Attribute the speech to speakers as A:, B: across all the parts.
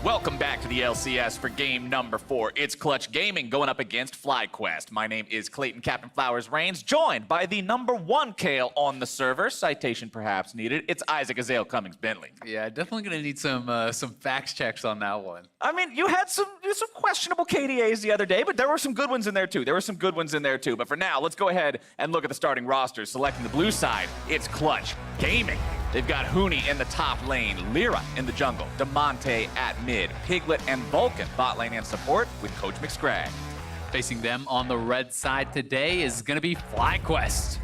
A: Welcome back to the LCS for game number 4. It's Clutch Gaming going up against FlyQuest. My name is Clayton Captain Flowers Reigns, joined by the #1 Kale on the server. Citation perhaps needed. It's Isaac Azale Cummings Bentley.
B: Yeah, definitely gonna need some fact checks on that one.
A: I mean, you had some questionable KDAs the other day, but there were some good ones in there too. But for now, let's go ahead and look at the starting rosters. Selecting the blue side, it's Clutch Gaming. They've got Huni in the top lane, Lyra in the jungle, Demonte at mid, Piglet and Vulcan bot lane and support with Coach McScrag.
B: Facing them on the red side today is gonna be FlyQuest.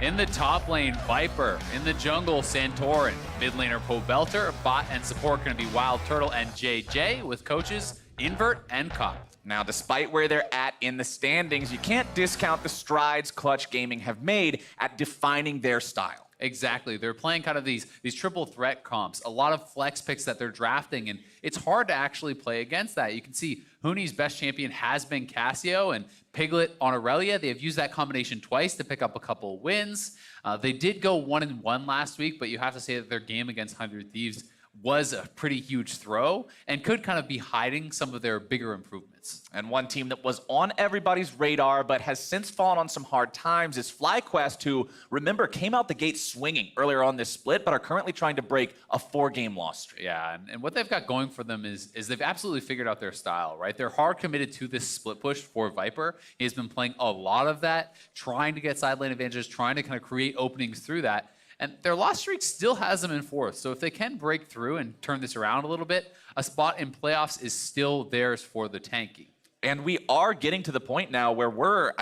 B: In the top lane, Viper. In the jungle, Santorin. Mid laner, Pobelter. Bot and support gonna be Wild Turtle and JJ with coaches Invert and Cop.
A: Now, despite where they're at in the standings, you can't discount the strides Clutch Gaming have made at defining their style.
B: Exactly. They're playing kind of these triple threat comps, a lot of flex picks that they're drafting, and it's hard to actually play against that. You can see Huni's best champion has been Cassio, and Piglet on Aurelia. They have used that combination twice to pick up a couple wins. They did go 1-1 last week, but you have to say that their game against 100 Thieves was a pretty huge throw and could kind of be hiding some of their bigger improvements.
A: And one team that was on everybody's radar but has since fallen on some hard times is FlyQuest, who, remember, came out the gate swinging earlier on this split, but are currently trying to break a 4-game loss streak.
B: Yeah, and what they've got going for them is they've absolutely figured out their style, right? They're hard committed to this split push for Viper. He has been playing a lot of that, trying to get side lane advantages, trying to kind of create openings through that. And their loss streak still has them in 4th. So if they can break through and turn this around a little bit, a spot in playoffs is still theirs for the tanking.
A: And we are getting to the point now where we're,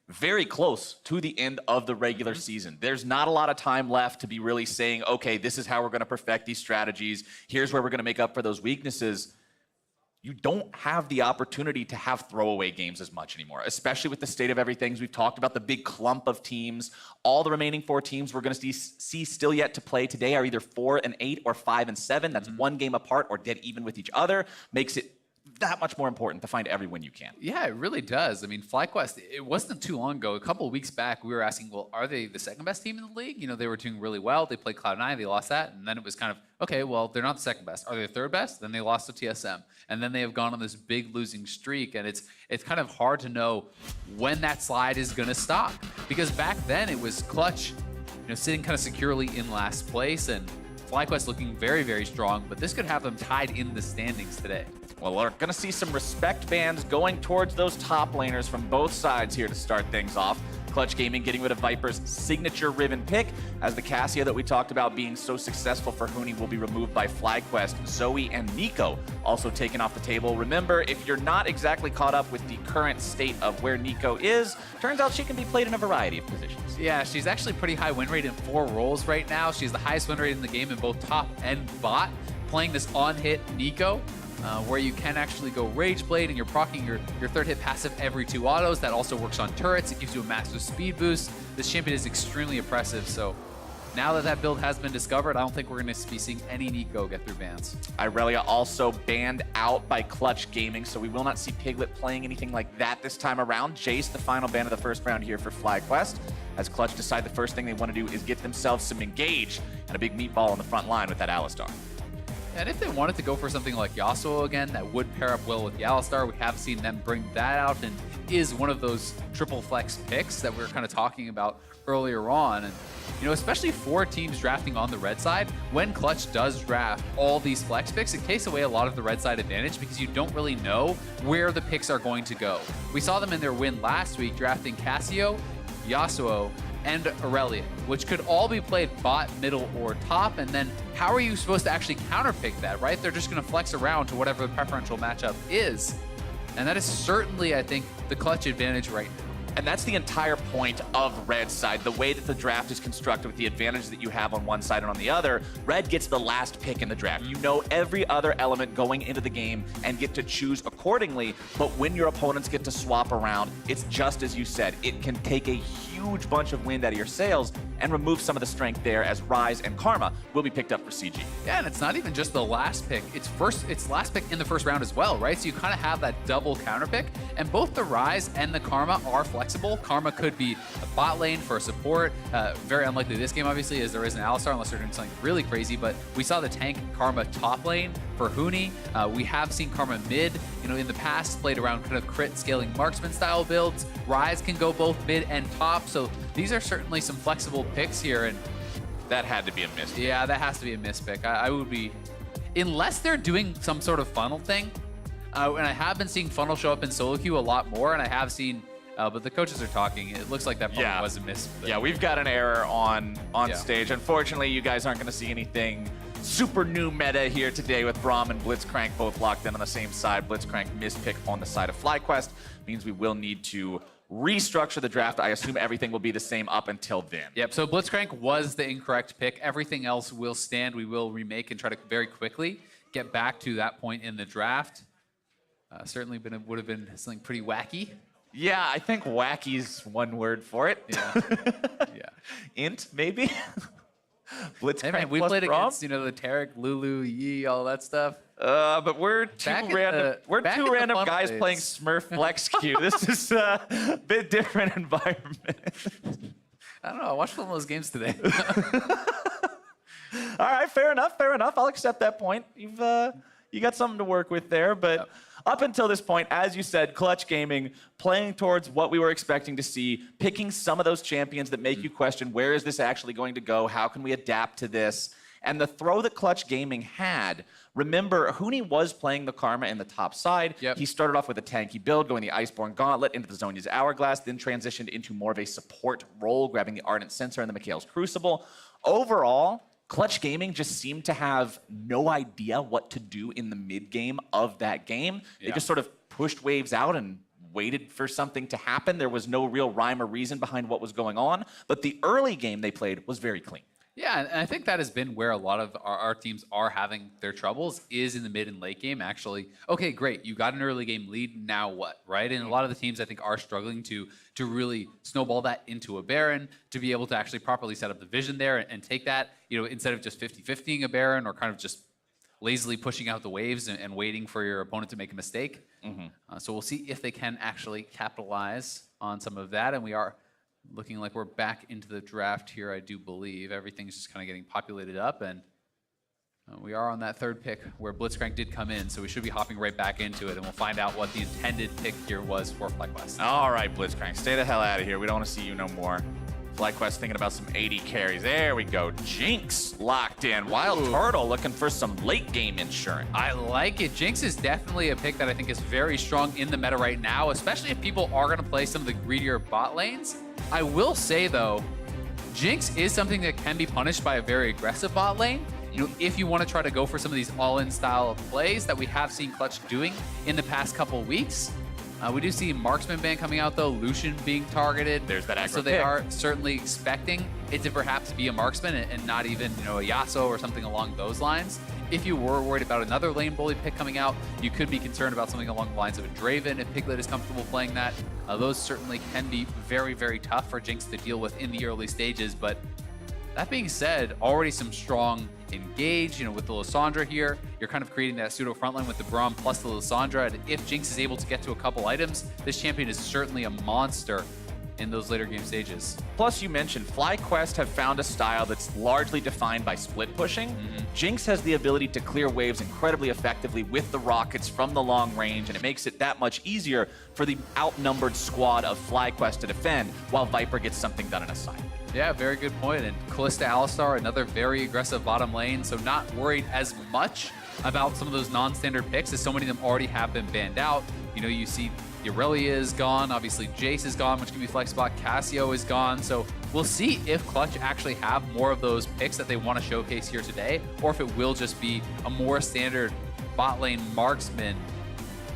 A: very close to the end of the regular season. There's not a lot of time left to be really saying, okay, this is how we're going to perfect these strategies. Here's where we're going to make up for those weaknesses. You don't have the opportunity to have throwaway games as much anymore, especially with the state of everything. We've talked about the big clump of teams. All the remaining 4 teams we're going to see still yet to play today are either 4-8 or 5-7. That's 1 game apart or dead even with each other. Makes it that much more important to find every win you can.
B: Yeah, it really does. I mean, FlyQuest, it wasn't too long ago, a couple of weeks back, we were asking, well, are they the second best team in the league? You know, they were doing really well. They played Cloud9, they lost that. And then it was kind of, okay, well, they're not the second best. Are they the third best? Then they lost to TSM. And then they have gone on this big losing streak. And it's kind of hard to know when that slide is going to stop. Because back then it was Clutch, sitting kind of securely in last place, and FlyQuest looking very, very strong, but this could have them tied in the standings today.
A: Well, we're going to see some respect bands going towards those top laners from both sides here to start things off. Clutch Gaming getting rid of Viper's signature Riven pick, as the Cassio that we talked about being so successful for Huni will be removed by FlyQuest. Zoe and Nico also taken off the table. Remember, if you're not exactly caught up with the current state of where Nico is, turns out she can be played in a variety of positions.
B: Yeah, she's actually pretty high win rate in 4 roles right now. She's the highest win rate in the game in both top and bot, playing this on-hit Nico. Where you can actually go Rage Blade and you're proccing your 3rd hit passive every 2 autos. That also works on turrets. It gives you a massive speed boost. This champion is extremely oppressive, so now that that build has been discovered, I don't think we're going to be seeing any Nico get through bans.
A: Irelia also banned out by Clutch Gaming, so we will not see Piglet playing anything like that this time around. Jace, the final ban of the 1st round here for FlyQuest, as Clutch decide the first thing they want to do is get themselves some engage and a big meatball on the front line with that Alistar.
B: And if they wanted to go for something like Yasuo again, that would pair up well with the Alistar. We have seen them bring that out, and is one of those triple flex picks that we were kind of talking about earlier on. And especially for teams drafting on the red side, when Clutch does draft all these flex picks, it takes away a lot of the red side advantage because you don't really know where the picks are going to go. We saw them in their win last week drafting Cassio, Yasuo, and Aurelia, which could all be played bot, middle, or top, and then how are you supposed to actually counterpick that, right? They're just going to flex around to whatever the preferential matchup is. And that is certainly, I think, the Clutch advantage right now.
A: And that's the entire point of Red's side. The way that the draft is constructed with the advantage that you have on one side and on the other, Red gets the last pick in the draft. You know every other element going into the game and get to choose accordingly. But when your opponents get to swap around, it's just as you said. It can take a huge bunch of wind out of your sails and remove some of the strength there, as Rise and Karma will be picked up for CG.
B: Yeah, and it's not even just the last pick. It's last pick in the 1st round as well, right? So you kind of have that double counter pick, and both the Rise and the Karma are flexible. Karma could be a bot lane for a support. Very unlikely this game, obviously, as there is an Alistar, unless they're doing something really crazy, but we saw the tank Karma top lane for Huni. We have seen Karma mid, in the past played around kind of crit scaling marksman style builds. Rise can go both mid and top, so these are certainly some flexible picks here. And
A: that had to be a miss.
B: Yeah, that has to be a miss pick. I would be, unless they're doing some sort of funnel thing. And I have been seeing funnel show up in solo queue a lot more, and I have seen, but the coaches are talking. It looks like that funnel was a miss.
A: Yeah, we've got an error on stage. Unfortunately, you guys aren't going to see anything super new meta here today with Braum and Blitzcrank both locked in on the same side. Blitzcrank mispick on the side of FlyQuest means we will need to restructure the draft. I assume everything will be the same up until then.
B: Yep, so Blitzcrank was the incorrect pick. Everything else will stand. We will remake and try to very quickly get back to that point in the draft. Certainly would have been something pretty wacky.
A: Yeah, I think wacky's one word for it.
B: Yeah.
A: Int, maybe? Blitzcrank
B: hey man, we
A: plus
B: played
A: Braum?
B: against, the Tarek, Lulu, Yi, all that stuff.
A: But we're two random guys
B: plays.
A: playing Smurf Flex Q. This is a bit different environment.
B: I don't know. I watched one of those games today.
A: All right, fair enough. I'll accept that point. You got something to work with there, but up until this point, as you said, Clutch Gaming playing towards what we were expecting to see, picking some of those champions that make you question, where is this actually going to go? How can we adapt to this? And the throw that Clutch Gaming had, remember, Huni was playing the Karma in the top side.
B: Yep.
A: He started off with a tanky build, going the Iceborne Gauntlet into the Zhonya's Hourglass, then transitioned into more of a support role, grabbing the Ardent Censer and the Mikhail's Crucible. Overall, Clutch Gaming just seemed to have no idea what to do in the mid game of that game. They just sort of pushed waves out and waited for something to happen. There was no real rhyme or reason behind what was going on, but the early game they played was very clean.
B: Yeah, and I think that has been where a lot of our teams are having their troubles, is in the mid and late game, actually. Okay, great, you got an early game lead, now what, right? And a lot of the teams, I think, are struggling to really snowball that into a Baron, to be able to actually properly set up the vision there and take that, instead of just 50-50ing a Baron or kind of just lazily pushing out the waves and waiting for your opponent to make a mistake. So we'll see if they can actually capitalize on some of that, and we are looking like we're back into the draft here, I do believe. Everything's just kind of getting populated up, and we are on that third pick where Blitzcrank did come in, so we should be hopping right back into it, and we'll find out what the intended pick here was for FlyQuest.
A: All right, Blitzcrank, stay the hell out of here. We don't want to see you no more. FlyQuest thinking about some 80 carries. There we go. Jinx locked in. Wild Turtle looking for some late game insurance.
B: I like it. Jinx is definitely a pick that I think is very strong in the meta right now, especially if people are going to play some of the greedier bot lanes. I will say, though, Jinx is something that can be punished by a very aggressive bot lane. If you want to try to go for some of these all-in style plays that we have seen Clutch doing in the past couple weeks. We do see Marksman ban coming out, though, Lucian being targeted.
A: There's that aggro
B: So they
A: pick.
B: are certainly expecting it to perhaps be a Marksman and not even, a Yasuo or something along those lines. If you were worried about another lane bully pick coming out, you could be concerned about something along the lines of a Draven if Piglet is comfortable playing that. Those certainly can be very, very tough for Jinx to deal with in the early stages, but that being said, already some strong engage, with the Lissandra here. You're kind of creating that pseudo frontline with the Braum plus the Lissandra, and if Jinx is able to get to a couple items, this champion is certainly a monster in those later game stages.
A: Plus, you mentioned FlyQuest have found a style that's largely defined by split pushing. Jinx has the ability to clear waves incredibly effectively with the rockets from the long range, and it makes it that much easier for the outnumbered squad of FlyQuest to defend, while Viper gets something done in a side.
B: Yeah, very good point. And Kalista Alistar, another very aggressive bottom lane, so not worried as much about some of those non-standard picks, as so many of them already have been banned out. You see Irelia is gone, obviously Jace is gone, which can be flex spot, Cassio is gone, so we'll see if Clutch actually have more of those picks that they want to showcase here today, or if it will just be a more standard bot lane marksman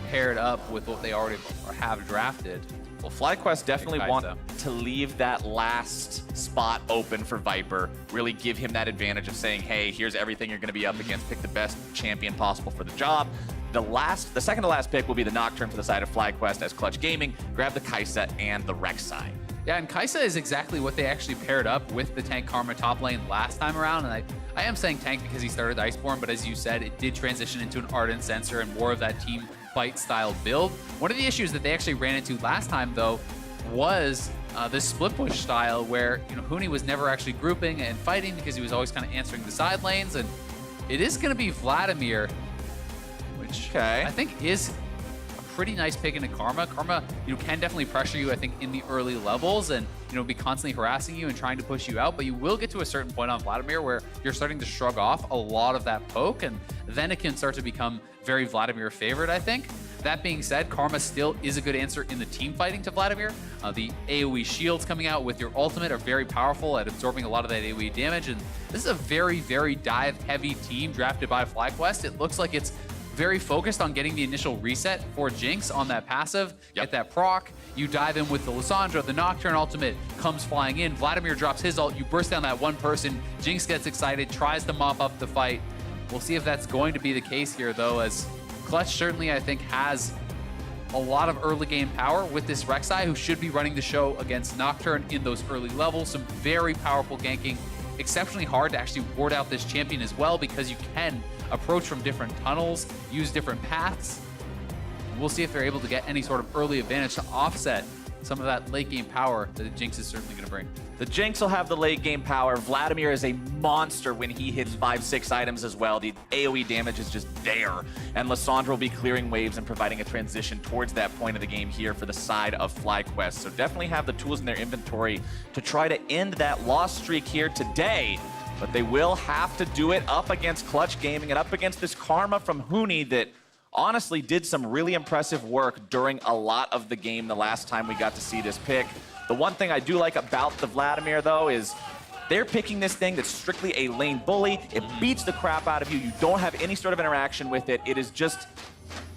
B: paired up with what they already have drafted.
A: Well, FlyQuest definitely want to leave that last spot open for Viper, really give him that advantage of saying, hey, here's everything you're going to be up against, pick the best champion possible for the job. The second to last pick will be the Nocturne for the side of FlyQuest as Clutch Gaming grab the Kai'Sa and the Rek'Sai.
B: Yeah, and Kai'Sa is exactly what they actually paired up with the tank Karma top lane last time around, and I am saying tank because he started Iceborne, but as you said, it did transition into an Ardent Censer and more of that team fight style build. One of the issues that they actually ran into last time, though, was this split push style where Huni was never actually grouping and fighting because he was always kind of answering the side lanes, and it is going to be Vladimir which
A: Okay.
B: I think is a pretty nice pick into Karma. Karma, can definitely pressure you, I think, in the early levels and, be constantly harassing you and trying to push you out, but you will get to a certain point on Vladimir where you're starting to shrug off a lot of that poke, and then it can start to become very Vladimir favored, I think. That being said, Karma still is a good answer in the team fighting to Vladimir. The AoE shields coming out with your ultimate are very powerful at absorbing a lot of that AoE damage, and this is a very, very dive-heavy team drafted by FlyQuest. It looks like it's very focused on getting the initial reset for Jinx on that passive, get that proc, you dive in with the Lissandra, the Nocturne ultimate comes flying in, Vladimir drops his ult, you burst down that one person, Jinx gets excited, tries to mop up the fight. We'll see if that's going to be the case here though, as Clutch certainly, I think, has a lot of early game power with this Rek'Sai, who should be running the show against Nocturne in those early levels. Some very powerful ganking, exceptionally hard to actually ward out this champion as well, because you can approach from different tunnels, use different paths. We'll see if they're able to get any sort of early advantage to offset some of that late game power that the Jinx is certainly going to bring.
A: The Jinx will have the late game power. Vladimir is a monster when he hits 5-6 items as well. The AoE damage is just there. And Lissandra will be clearing waves and providing a transition towards that point of the game here for the side of FlyQuest. So definitely have the tools in their inventory to try to end that loss streak here today. But they will have to do it up against Clutch Gaming and up against this Karma from Huni that honestly did some really impressive work during a lot of the game the last time we got to see this pick. The one thing I do like about the Vladimir, though, is they're picking this thing that's strictly a lane bully. It beats the crap out of you. You don't have any sort of interaction with it. It is just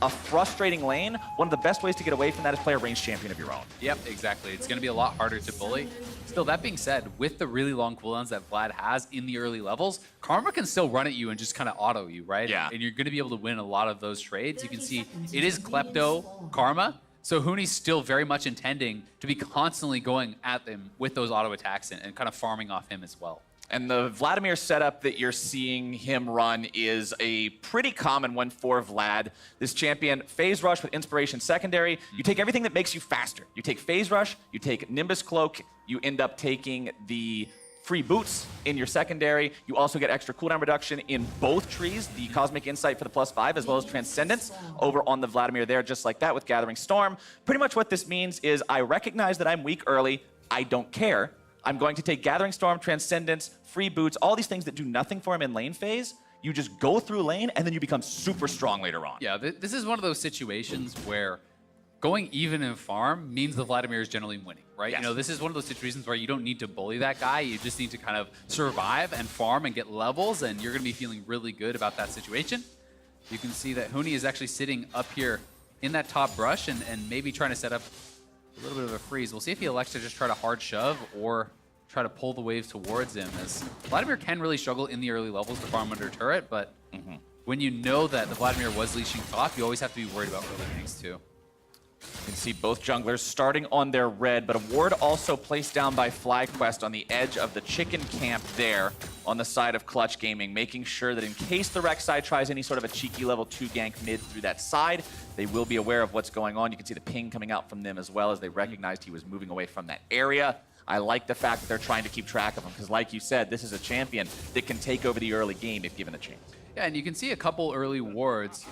A: a frustrating lane. One of the best ways to get away from that is play a ranged champion of your own.
B: Yep, exactly. It's going to be a lot harder to bully. Still, that being said, with the really long cooldowns that Vlad has in the early levels, Karma can still run at you and just kind of auto you, right?
A: Yeah.
B: And you're going to be able to win a lot of those trades. You can see it is Klepto Karma, so Huni's still very much intending to be constantly going at them with those auto attacks and kind of farming off him as well.
A: And the Vladimir setup that you're seeing him run is a pretty common one for Vlad. This champion, Phase Rush with Inspiration Secondary. You take everything that makes you faster. You take Phase Rush, you take Nimbus Cloak, you end up taking the free boots in your secondary. You also get extra cooldown reduction in both trees, the Cosmic Insight for the +5, as well as Transcendence over on the Vladimir there, just like that with Gathering Storm. Pretty much what this means is I recognize that I'm weak early. I don't care. I'm going to take Gathering Storm, Transcendence, free boots, all these things that do nothing for him in lane phase. You just go through lane, and then you become super strong later on.
B: Yeah, this is one of those situations where going even in farm means the Vladimir is generally winning, right?
A: Yes.
B: This is one of those situations where you don't need to bully that guy. You just need to kind of survive and farm and get levels, and you're going to be feeling really good about that situation. You can see that Huni is actually sitting up here in that top brush and maybe trying to set up a little bit of a freeze. We'll see if he elects to just try to hard shove or try to pull the waves towards him, as Vladimir can really struggle in the early levels to farm under turret, but when you know that the Vladimir was leashing top, you always have to be worried about early things too.
A: You can see both junglers starting on their red, but a ward also placed down by FlyQuest on the edge of the chicken camp there on the side of Clutch Gaming, making sure that in case the Rek'Sai tries any sort of a cheeky level 2 gank mid through that side, they will be aware of what's going on. You can see the ping coming out from them as well, as they recognized he was moving away from that area. I like the fact that they're trying to keep track of him, because like you said, this is a champion that can take over the early game if given a chance.
B: Yeah, and you can see a couple early wards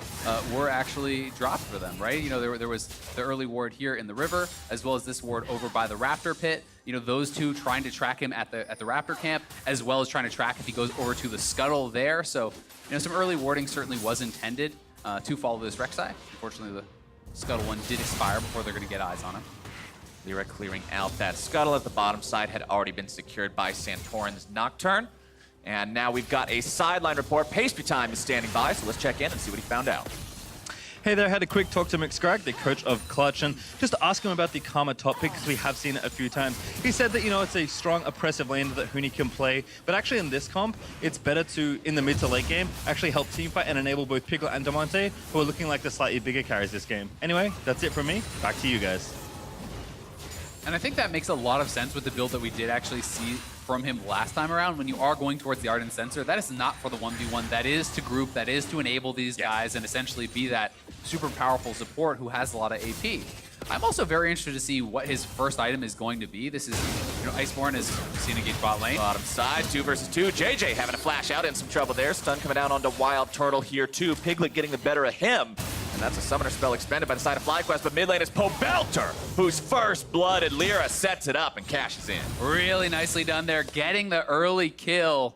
B: were actually dropped for them, right? There was the early ward here in the river, as well as this ward over by the Raptor pit. Those two trying to track him at the Raptor camp, as well as trying to track if he goes over to the Scuttle there. So, some early warding certainly was intended to follow this Rek'Sai. Unfortunately, the Scuttle one did expire before they're going to get eyes on him.
A: Lyra clearing out that Scuttle at the bottom side had already been secured by Santorin's Nocturne. And now we've got a sideline report. Pastry Time is standing by, so let's check in and see what he found out.
C: Hey there, I had a quick talk to McScrag, the coach of Clutch, and just ask him about the Karma top pick, because we have seen it a few times. He said that, it's a strong, oppressive lane that Huni can play, but actually in this comp, it's better to, in the mid to late game, actually help teamfight and enable both Pickle and Damonte, who are looking like the slightly bigger carries this game. Anyway, that's it from me. Back to you guys.
B: And I think that makes a lot of sense with the build that we did actually see from him last time around. When you are going towards the Ardent Sensor, that is not for the 1v1. That is to group, that is to enable these guys and essentially be that super powerful support who has a lot of AP. I'm also very interested to see what his first item is going to be. This is, Iceborne is seen engage bot lane.
A: Bottom side, 2 versus 2. JJ having a flash out, in some trouble there. Stun coming down onto Wild Turtle here too. Piglet getting the better of him. And that's a summoner spell expended by the side of FlyQuest, but mid lane is Pobelter, whose first blood, and Lyra sets it up and cashes in.
B: Really nicely done there, getting the early kill.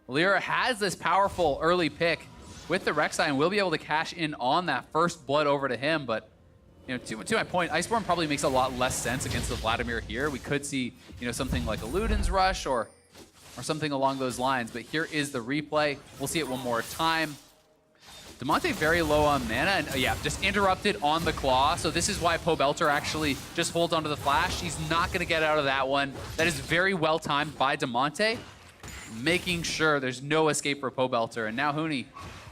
B: Lyra has this powerful early pick with the Rek'Sai and will be able to cash in on that first blood over to him, but to my point, Iceborne probably makes a lot less sense against the Vladimir here. We could see, something like a Luden's Rush or something along those lines, but here is the replay. We'll see it one more time. Damonte very low on mana, and yeah, just interrupted on the claw. So this is why Pobelter actually just holds onto the flash. He's not going to get out of that one. That is very well timed by Damonte, making sure there's no escape for Pobelter. And now Huni,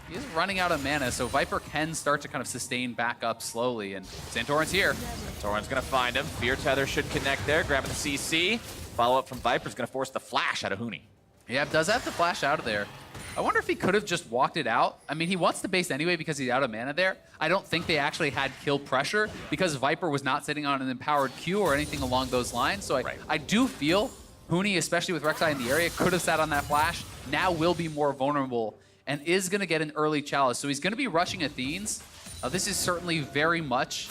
B: he's running out of mana, so Viper can start to kind of sustain back up slowly. And Santorin's here.
A: Santorin's going to find him. Fear Tether should connect there, grabbing the CC. Follow-up from Viper's going to force the flash out of Huni.
B: Yeah, does have to flash out of there. I wonder if he could have just walked it out. I mean, he wants the base anyway because he's out of mana there. I don't think they actually had kill pressure because Viper was not sitting on an empowered Q or anything along those lines. So I do feel Huni, especially with Rek'Sai in the area, could have sat on that flash. Now will be more vulnerable and is going to get an early chalice. So he's going to be rushing Athenes. This is certainly very much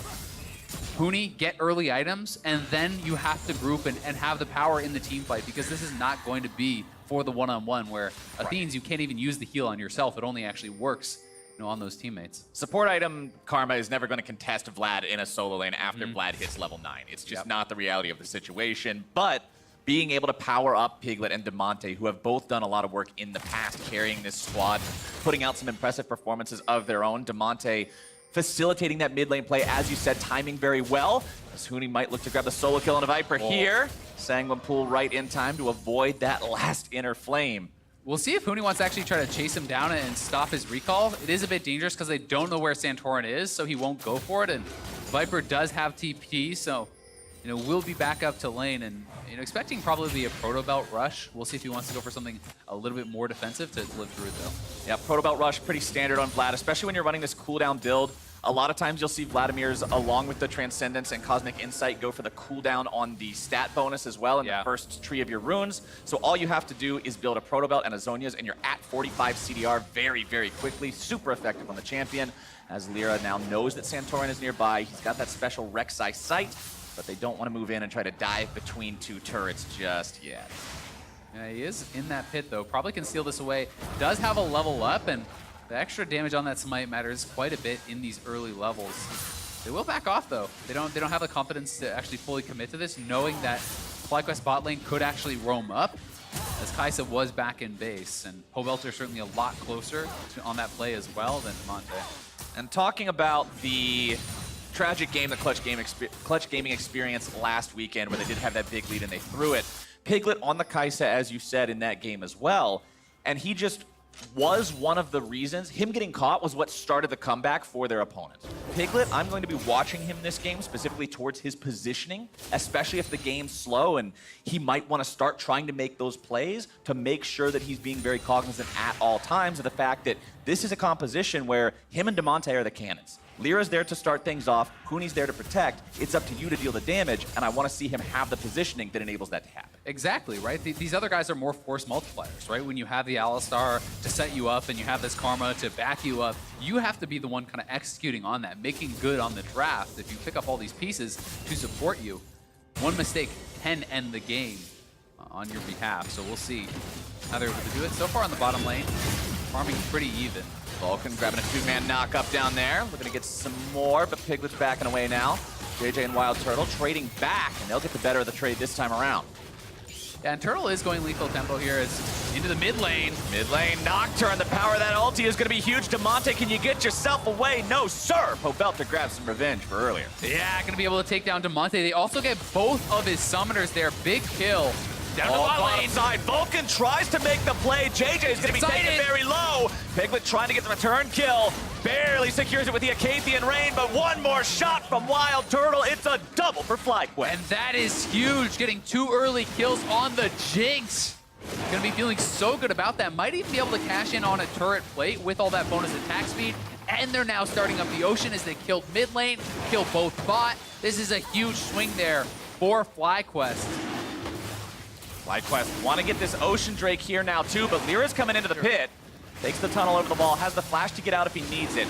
B: Huni, get early items, and then you have to group and have the power in the team fight because this is not going to be for the one-on-one where Athenes, you can't even use the heal on yourself. It only actually works on those teammates.
A: Support item Karma is never going to contest Vlad in a solo lane after Vlad hits level 9. It's just not the reality of the situation, but being able to power up Piglet and Damonte, who have both done a lot of work in the past carrying this squad, putting out some impressive performances of their own. Damonte facilitating that mid lane play, as you said, timing very well. As Huni might look to grab the solo kill on a Viper here. Sangwon pull right in time to avoid that last inner flame.
B: We'll see if Huni wants to actually try to chase him down and stop his recall. It is a bit dangerous because they don't know where Santorin is, so he won't go for it. And Viper does have TP, so we'll be back up to lane and expecting probably a Proto Belt rush. We'll see if he wants to go for something a little bit more defensive to live through it though.
A: Yeah, Proto Belt rush pretty standard on Vlad, especially when you're running this cooldown build. A lot of times you'll see Vladimir's, along with the Transcendence and Cosmic Insight, go for the cooldown on the stat bonus as well in the first tree of your runes. So all you have to do is build a Proto Belt and a Zhonya's, and you're at 45 CDR very, very quickly. Super effective on the champion, as Lyra now knows that Santorin is nearby. He's got that special Rek'Sai sight, but they don't want to move in and try to dive between two turrets just yet.
B: Yeah, he is in that pit though. Probably can steal this away. Does have a level up, and the extra damage on that smite matters quite a bit in these early levels. They will back off though. They don't have the confidence to actually fully commit to this, knowing that FlyQuest bot lane could actually roam up, as Kai'Sa was back in base, and Pobelter certainly a lot closer on that play as well than Damonte.
A: And talking about the tragic game that Clutch Gaming experienced last weekend, where they did have that big lead and they threw it. Piglet on the Kai'Sa, as you said, in that game as well, and he just was one of the reasons. Him getting caught was what started the comeback for their opponent. Piglet, I'm going to be watching him this game specifically towards his positioning, especially if the game's slow, and he might want to start trying to make those plays to make sure that he's being very cognizant at all times of the fact that this is a composition where him and Damonte are the cannons. Lyra's there to start things off, Huni's there to protect. It's up to you to deal the damage, and I want to see him have the positioning that enables that to happen.
B: Exactly, right? These other guys are more force multipliers, right? When you have the Alistar to set you up and you have this Karma to back you up, you have to be the one kind of executing on that, making good on the draft. If you pick up all these pieces to support you, one mistake can end the game on your behalf. So we'll see how they're able to do it. So far on the bottom lane, farming pretty even.
A: Vulcan grabbing a two-man knock-up down there. Looking to get some more, but Piglet's backing away now. JJ and Wild Turtle trading back, and they'll get the better of the trade this time around.
B: Yeah, and Turtle is going lethal tempo here. It's into the mid lane.
A: Mid lane Nocturne, the power of that ulti is going to be huge. Damonte, can you get yourself away? No, sir. Pobelter grabs some revenge for earlier.
B: Yeah, going to be able to take down Damonte. They also get both of his summoners there. Big kill. Down to the bot lane.
A: Side. Vulcan tries to make the play. JJ is going to be taken very low. Piglet trying to get the return kill. Barely secures it with the Acathian Rain, but one more shot from Wild Turtle. It's a double for FlyQuest.
B: And that is huge, getting 2 early kills on the Jinx. Gonna be feeling so good about that. Might even be able to cash in on a turret plate with all that bonus attack speed and they're now starting up the Ocean as they killed mid lane, kill both bot. This is a huge swing there for FlyQuest.
A: FlyQuest want to get this Ocean Drake here now too, but Lyra's coming into the pit. Takes the tunnel over the wall, has the flash to get out if he needs it.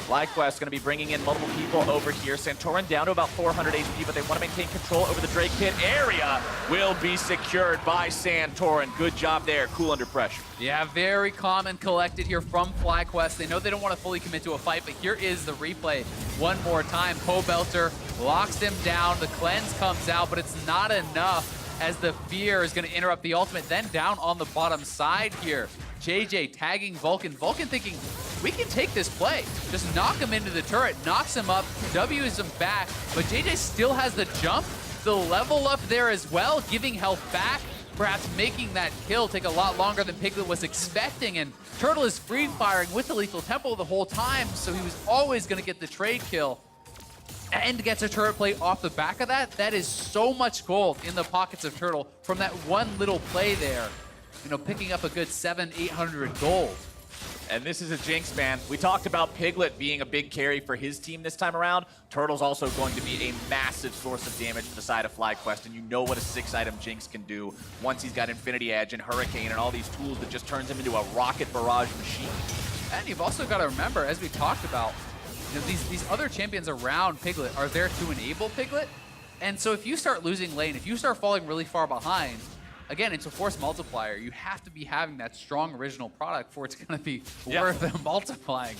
A: FlyQuest going to be bringing in multiple people over here. Santorin down to about 400 HP, but they want to maintain control over the Drake pit area. Will be secured by Santorin. Good job there, cool under pressure.
B: Yeah, very calm and collected here from FlyQuest. They know they don't want to fully commit to a fight, but here is the replay one more time. Pobelter locks him down. The cleanse comes out, but it's not enough as the fear is going to interrupt the ultimate. Then down on the bottom side here, JJ tagging Vulcan. Vulcan thinking, we can take this play. Just knock him into the turret, knocks him up, W's him back, but JJ still has the jump, the level up there as well, giving health back, perhaps making that kill take a lot longer than Piglet was expecting, and Turtle is free firing with the lethal tempo the whole time, so he was always gonna get the trade kill. And gets a turret play off the back of that. That is so much gold in the pockets of Turtle from that one little play there. You know, picking up a good 700-800 gold.
A: And this is a jinx, man. We talked about Piglet being a big carry for his team this time around. Turtle's also going to be a massive source of damage for the side of FlyQuest, and you know what a 6-item jinx can do once he's got Infinity Edge and Hurricane and all these tools that just turns him into a rocket barrage machine.
B: And you've also got to remember, as we talked about, you know, these other champions around Piglet are there to enable Piglet. And so if you start losing lane, if you start falling really far behind, again, it's a force multiplier. You have to be having that strong original product for it's going to be worth it multiplying.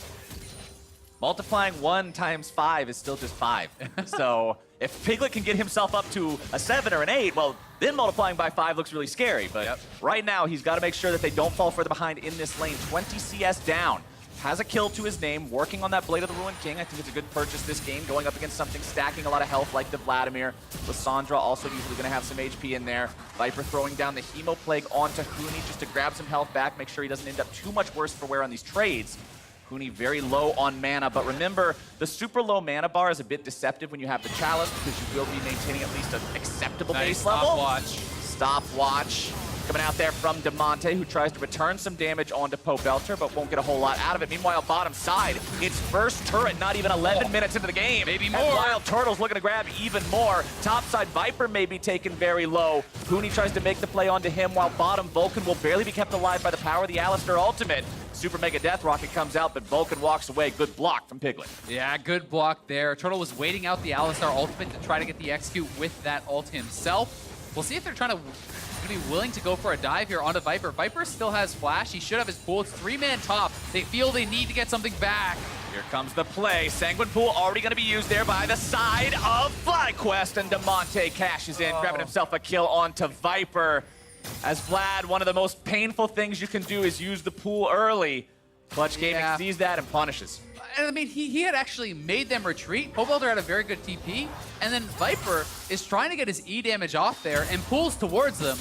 A: Multiplying 1 times 5 is still just 5. So if Piglet can get himself up to a 7 or an 8, well, then multiplying by 5 looks really scary. But right now, he's got to make sure that they don't fall further behind in this lane. 20 CS down. Has a kill to his name, working on that Blade of the Ruined King. I think it's a good purchase this game, going up against something stacking a lot of health like the Vladimir. Lissandra also usually going to have some HP in there. Viper throwing down the Hemo Plague onto Huni just to grab some health back, make sure he doesn't end up too much worse for wear on these trades. Huni very low on mana, but remember, the super low mana bar is a bit deceptive when you have the Chalice because you will be maintaining at least an acceptable base level.
B: Stopwatch.
A: Stopwatch. Coming out there from Demonte, who tries to return some damage onto Pobelter, but won't get a whole lot out of it. Meanwhile, bottom side, its first turret, not even 11 minutes into the game.
B: Maybe more.
A: And Wild Turtle's looking to grab even more. Top side, Viper may be taken very low. Huni tries to make the play onto him, while bottom, Vulcan will barely be kept alive by the power of the Alistar ultimate. Super Mega Death Rocket comes out, but Vulcan walks away. Good block from Piglet.
B: Yeah, good block there. Turtle was waiting out the Alistar ultimate to try to get the execute with that ult himself. We'll see if they're trying to be willing to go for a dive here onto Viper. Viper still has flash. He should have his pool. It's 3-man top. They feel they need to get something back.
A: Here comes the play. Sanguine Pool already going to be used there by the side of FlyQuest, and Demonte cashes in, grabbing himself a kill onto Viper. As Vlad, one of the most painful things you can do is use the pool early. Clutch Gaming sees that and punishes.
B: And I mean, he had actually made them retreat. Pobelter had a very good TP, and then Viper is trying to get his E damage off there and pulls towards them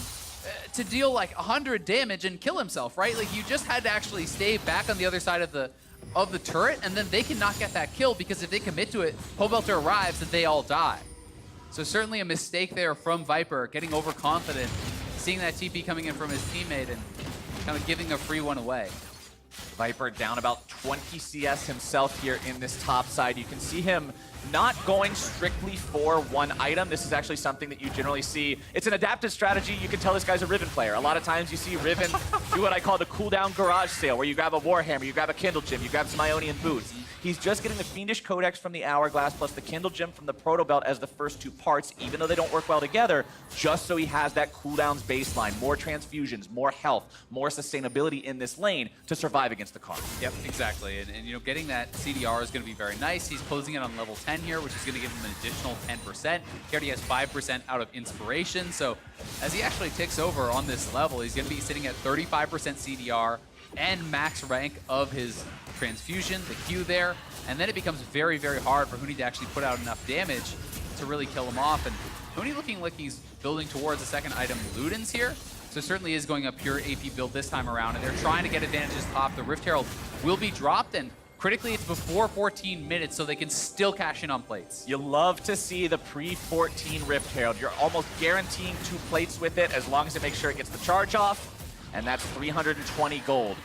B: to deal like 100 damage and kill himself, right? Like, you just had to actually stay back on the other side of the turret, and then they cannot get that kill because if they commit to it, Pobelter arrives and they all die. So certainly a mistake there from Viper, getting overconfident, seeing that TP coming in from his teammate and kind of giving a free one away.
A: Viper down about 20 CS himself here in this top side. You can see him not going strictly for one item. This is actually something that you generally see. It's an adaptive strategy. You can tell this guy's a Riven player. A lot of times you see Riven do what I call the cooldown garage sale, where you grab a Warhammer, you grab a Kindle Gem, you grab some Ionian boots. He's just getting the Fiendish Codex from the Hourglass plus the Kindle Gem from the Proto Belt as the first 2 parts, even though they don't work well together, just so he has that cooldowns baseline, more transfusions, more health, more sustainability in this lane to survive against the card.
B: Yep, exactly. And you know, getting that CDR is going to be very nice. He's closing it on level 10 here, which is going to give him an additional 10%. He already has 5% out of Inspiration, so as he actually ticks over on this level, he's going to be sitting at 35% CDR and max rank of his transfusion, the Q there, and then it becomes very, very hard for Huni to actually put out enough damage to really kill him off. And Huni looking like he's building towards the second item, Ludens here, so certainly is going a pure AP build this time around, and they're trying to get advantages top. The Rift Herald will be dropped, and critically it's before 14 minutes, so they can still cash in on plates.
A: You love to see the pre-14 Rift Herald. You're almost guaranteeing 2 plates with it as long as it makes sure it gets the charge off, and that's 320 gold,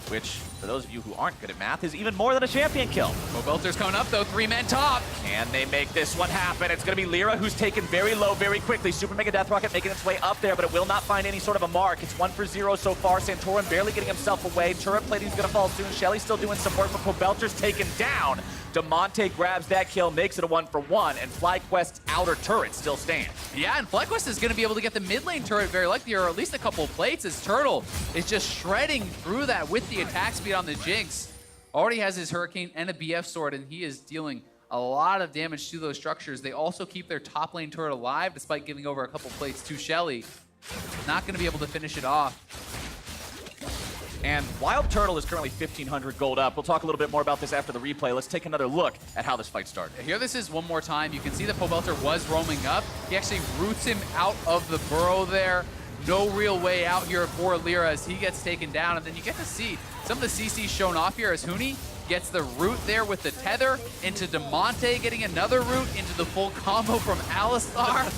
A: which for those of you who aren't good at math, is even more than a champion kill.
B: Belter's coming up though, 3-man top.
A: Can they make this one happen? It's going to be Lyra who's taken very low very quickly. Super Mega Death Rocket making its way up there, but it will not find any sort of a mark. It's 1 for 0 so far. Santorin barely getting himself away. Turret plating's going to fall soon. Shelly's still doing some work, but Pobelter's taken down. DeMonte grabs that kill, makes it a 1 for 1, and FlyQuest's outer turret still stands.
B: Yeah, and FlyQuest is going to be able to get the mid lane turret very likely, or at least a couple plates, as Turtle is just shredding through that with the attack speed on the Jinx. Already has his Hurricane and a BF sword, and he is dealing a lot of damage to those structures. They also keep their top lane turret alive, despite giving over a couple plates to Shelly. Not going to be able to finish it off.
A: And Wild Turtle is currently 1,500 gold up. We'll talk a little bit more about this after the replay. Let's take another look at how this fight started.
B: Here this is one more time. You can see that Pobelter was roaming up. He actually roots him out of the burrow there. No real way out here for Lyra as he gets taken down. And then you get to see some of the CCs shown off here as Huni gets the root there with the tether into DeMonte, getting another root into the full combo from Alistar.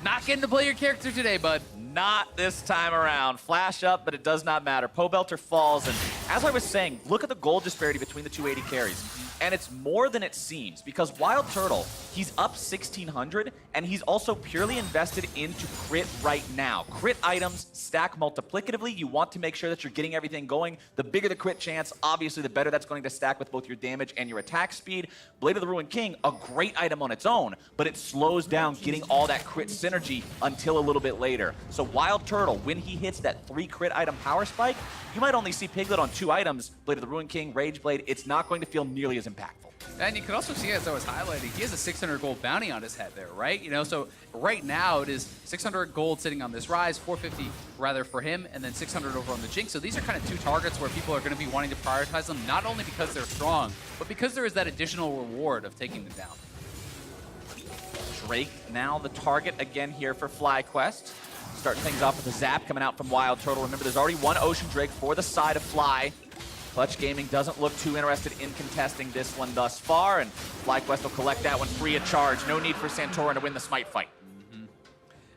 B: Not getting to play your character today, bud.
A: Not this time around. Flash up, but it does not matter. Pobelter falls, and as I was saying, look at the gold disparity between the two AD carries. And it's more than it seems, because Wild Turtle, he's up 1,600, and he's also purely invested into crit right now. Crit items stack multiplicatively. You want to make sure that you're getting everything going. The bigger the crit chance, obviously, the better that's going to stack with both your damage and your attack speed. Blade of the Ruined King, a great item on its own, but it slows down getting all that crit synergy until a little bit later. So Wild Turtle, when he hits that 3 crit item power spike, you might only see Piglet on 2 items, Blade of the Ruined King, Rage Blade. It's not going to feel nearly as impactful.
B: And you can also see, as I was highlighting, he has a 600 gold bounty on his head there, right? You know, so right now it is 600 gold sitting on this Rise, 450 rather for him, and then 600 over on the Jinx. So these are kind of 2 targets where people are going to be wanting to prioritize them, not only because they're strong, but because there is that additional reward of taking them down.
A: Drake now the target again here for FlyQuest. Starting things off with a zap coming out from Wild Turtle. Remember, there's already one Ocean Drake for the side of Fly. Clutch Gaming doesn't look too interested in contesting this one thus far, and FlyQuest will collect that one free of charge. No need for Santorin to win the Smite fight.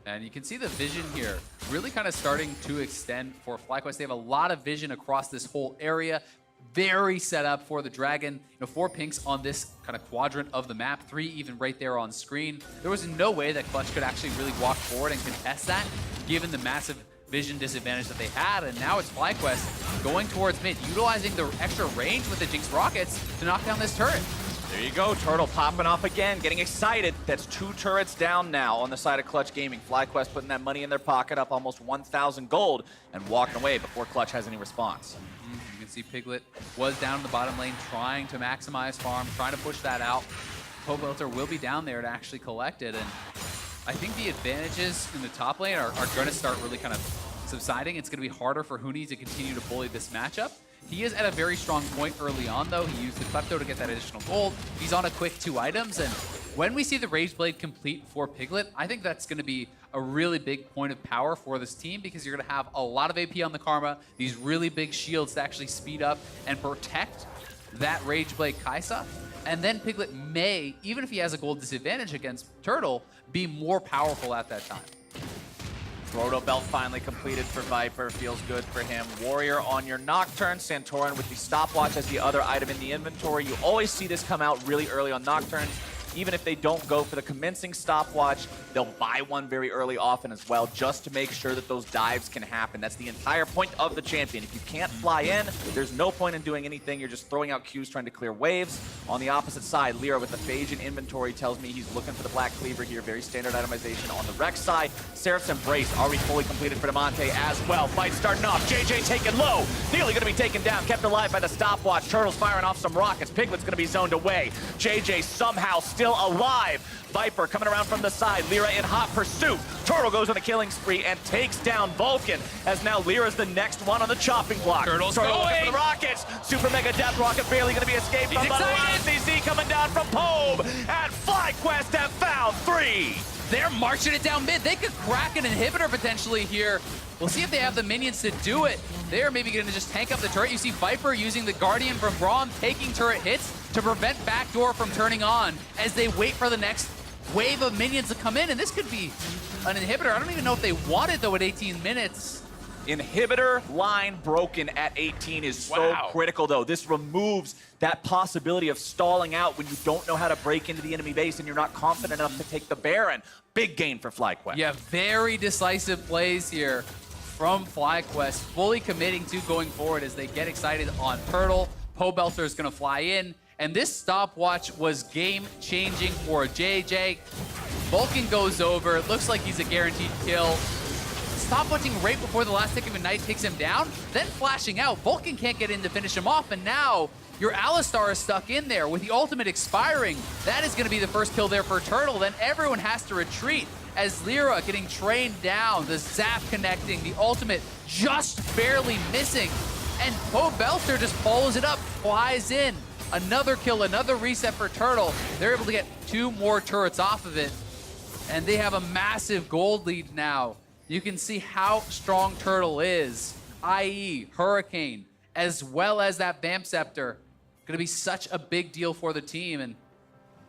B: And you can see the vision here really kind of starting to extend for FlyQuest. They have a lot of vision across this whole area. Very set up for the Dragon. You know, 4 pinks on this kind of quadrant of the map, 3 even right there on screen. There was no way that Clutch could actually really walk forward and contest that, given the massive vision disadvantage that they had. And now it's FlyQuest going towards mid, utilizing the extra range with the Jinx rockets to knock down this turret.
A: There you go, Turtle popping off again, getting excited. That's 2 turrets down now on the side of Clutch Gaming. FlyQuest putting that money in their pocket, up almost 1,000 gold, and walking away before Clutch has any response.
B: You can see Piglet was down in the bottom lane trying to maximize farm, trying to push that out. Pobelter will be down there to actually collect it, and I think the advantages in the top lane are going to start really kind of subsiding. It's going to be harder for Huni to continue to bully this matchup. He is at a very strong point early on, though. He used the Klepto to get that additional gold. He's on a quick 2 items, and when we see the Rage Blade complete for Piglet, I think that's going to be a really big point of power for this team, because you're going to have a lot of AP on the Karma, these really big shields to actually speed up and protect that Rage Blade Kaisa. And then Piglet may, even if he has a gold disadvantage against Turtle, be more powerful at that time.
A: Roto Belt finally completed for Viper. Feels good for him. Warrior on your Nocturne. Santorin with the stopwatch as the other item in the inventory. You always see this come out really early on Nocturnes. Even if they don't go for the commencing stopwatch, they'll buy one very early often as well, just to make sure that those dives can happen. That's the entire point of the champion. If you can't fly in, there's no point in doing anything. You're just throwing out Qs, trying to clear waves. On the opposite side, Lyra with the Phage in inventory tells me he's looking for the Black Cleaver here. Very standard itemization on the Rex side. Seraph's Embrace already fully completed for DeMonte as well. Fight starting off. JJ taken low. Nearly going to be taken down. Kept alive by the stopwatch. Turtle's firing off some rockets. Piglet's going to be zoned away. JJ somehow still alive. Viper coming around from the side. Lyra in hot pursuit. Turtle goes on a killing spree and takes down Vulcan, as now Lyra's the next one on the chopping block.
B: Turtle's
A: looking
B: going
A: for the rockets. Super Mega Death Rocket barely going to be escaped from the CC coming down from Pobe. And FlyQuest have found 3.
B: They're marching it down mid. They could crack an inhibitor potentially here. We'll see if they have the minions to do it. They're maybe going to just tank up the turret. You see Viper using the Guardian from Braum, taking turret hits to prevent backdoor from turning on as they wait for the next wave of minions to come in. And this could be an inhibitor. I don't even know if they want it, though, at 18 minutes.
A: Inhibitor line broken at 18 is so critical, though. This removes that possibility of stalling out when you don't know how to break into the enemy base and you're not confident enough to take the Baron. Big gain for FlyQuest.
B: Yeah, very decisive plays here from FlyQuest, fully committing to going forward as they get excited on Turtle. Pobelter is going to fly in, and this stopwatch was game-changing for JJ. Vulcan goes over. It looks like he's a guaranteed kill. Stopwatching right before the last tick of Ignite takes him down, then flashing out. Vulcan can't get in to finish him off, and now your Alistar is stuck in there with the ultimate expiring. That is going to be the first kill there for Turtle. Then everyone has to retreat as Lyra getting trained down, the zap connecting, the ultimate just barely missing. And Pobelter just follows it up, flies in. Another kill, another reset for Turtle. They're able to get 2 more turrets off of it, and they have a massive gold lead now. You can see how strong Turtle is, i.e. Hurricane, as well as that Vamp Scepter. Gonna be such a big deal for the team, and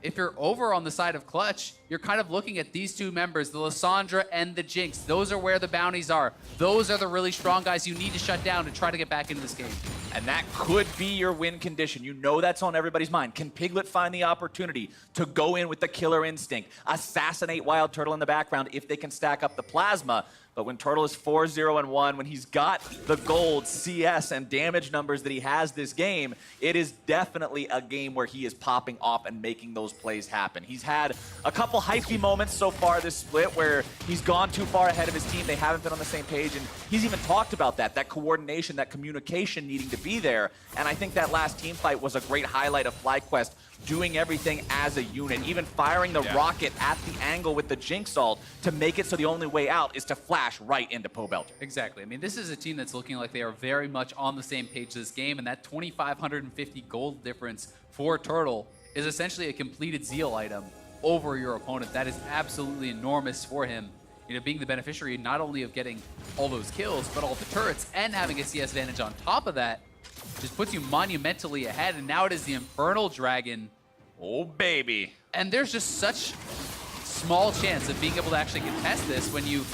B: if you're over on the side of Clutch, you're kind of looking at these 2 members, the Lissandra and the Jinx. Those are where the bounties are. Those are the really strong guys you need to shut down to try to get back into this game.
A: And that could be your win condition. You know that's on everybody's mind. Can Piglet find the opportunity to go in with the killer instinct, assassinate Wild Turtle in the background if they can stack up the plasma? But when Turtle is 4-0-1, when he's got the gold, CS, and damage numbers that he has this game, it is definitely a game where he is popping off and making those plays happen. He's had a couple hypey moments so far this split where he's gone too far ahead of his team. They haven't been on the same page, and he's even talked about that coordination, that communication needing to be there. And I think that last team fight was a great highlight of FlyQuest doing everything as a unit, even firing the rocket at the angle with the Jinx ult to make it so the only way out is to flash right into Pobelter.
B: Exactly. I mean, this is a team that's looking like they are very much on the same page this game, and that 2,550 gold difference for Turtle is essentially a completed Zeal item over your opponent. That is absolutely enormous for him. You know, being the beneficiary not only of getting all those kills, but all the turrets and having a CS advantage on top of that just puts you monumentally ahead, and now it is the Infernal Dragon.
A: Oh, baby.
B: And there's just such small chance of being able to actually contest this when you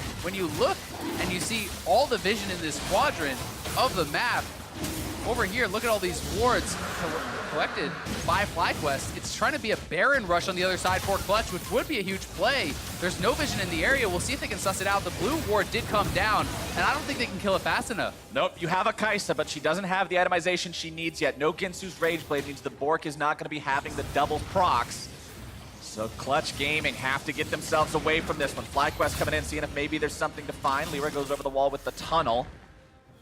B: look and you see all the vision in this quadrant of the map. Over here, look at all these wards collected by FlyQuest. It's trying to be a Baron rush on the other side for Clutch, which would be a huge play. There's no vision in the area. We'll see if they can suss it out. The blue ward did come down, and I don't think they can kill it fast enough.
A: Nope, you have a Kai'Sa, but she doesn't have the itemization she needs yet. No Ginsu's Rage Blade means the Bork is not going to be having the double procs. So Clutch Gaming have to get themselves away from this one. FlyQuest coming in, seeing if maybe there's something to find. Lyra goes over the wall with the tunnel.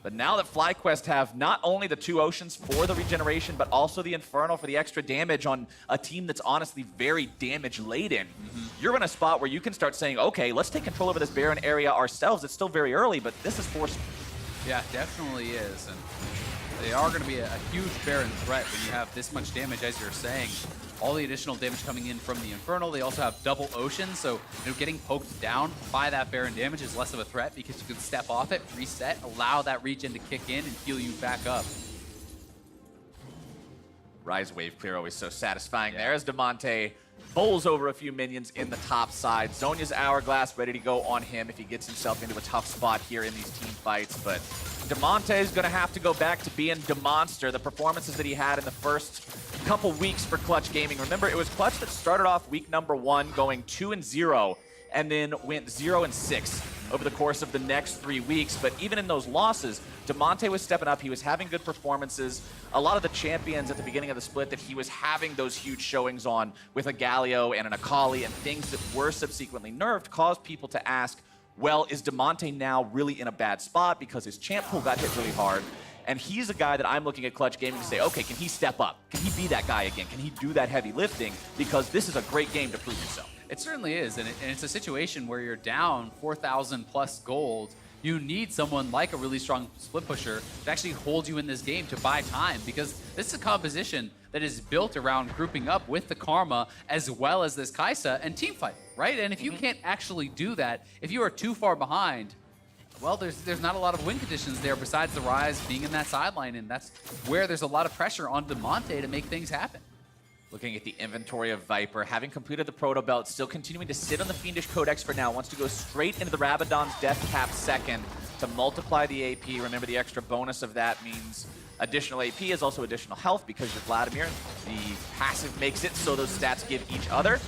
A: But now that FlyQuest have not only the 2 Oceans for the regeneration, but also the Infernal for the extra damage on a team that's honestly very damage-laden, you're in a spot where you can start saying, okay, let's take control over this Baron area ourselves. It's still very early, but this is forceful.
B: Yeah, definitely is. And they are going to be a huge Baron threat when you have this much damage, as you're saying. All the additional damage coming in from the Infernal. They also have double Ocean, so getting poked down by that Baron damage is less of a threat because you can step off it, reset, allow that regen to kick in and heal you back up.
A: Rise wave clear, always so satisfying there as Damonte bowls over a few minions in the top side. Zonya's Hourglass ready to go on him if he gets himself into a tough spot here in these team fights, but Damonte is going to have to go back to being Demonster. The performances that he had in the first couple weeks for Clutch Gaming. Remember, it was Clutch that started off week number 1 going 2-0 and then went 0-6 over the course of the next 3 weeks. But even in those losses, Damonte was stepping up. He was having good performances. A lot of the champions at the beginning of the split that he was having those huge showings on with a Galio and an Akali and things that were subsequently nerfed caused people to ask, well, is Damonte now really in a bad spot because his champ pool got hit really hard? And he's a guy that I'm looking at Clutch Gaming to say, okay, can he step up? Can he be that guy again? Can he do that heavy lifting? Because this is a great game to prove himself.
B: It certainly is, and it's a situation where you're down 4,000 plus gold. You need someone like a really strong split pusher to actually hold you in this game to buy time, because this is a composition that is built around grouping up with the Karma as well as this Kai'Sa and team fight, right? And if you can't actually do that, if you are too far behind, well, there's not a lot of win conditions there besides the Rise being in that sideline, and that's where there's a lot of pressure on Damonte to make things happen.
A: Looking at the inventory of Viper, having completed the Proto Belt, still continuing to sit on the Fiendish Codex for now, wants to go straight into the Rabadon's Death Cap second to multiply the AP. Remember, the extra bonus of that means additional AP is also additional health because you're Vladimir. The passive makes it so those stats give each other.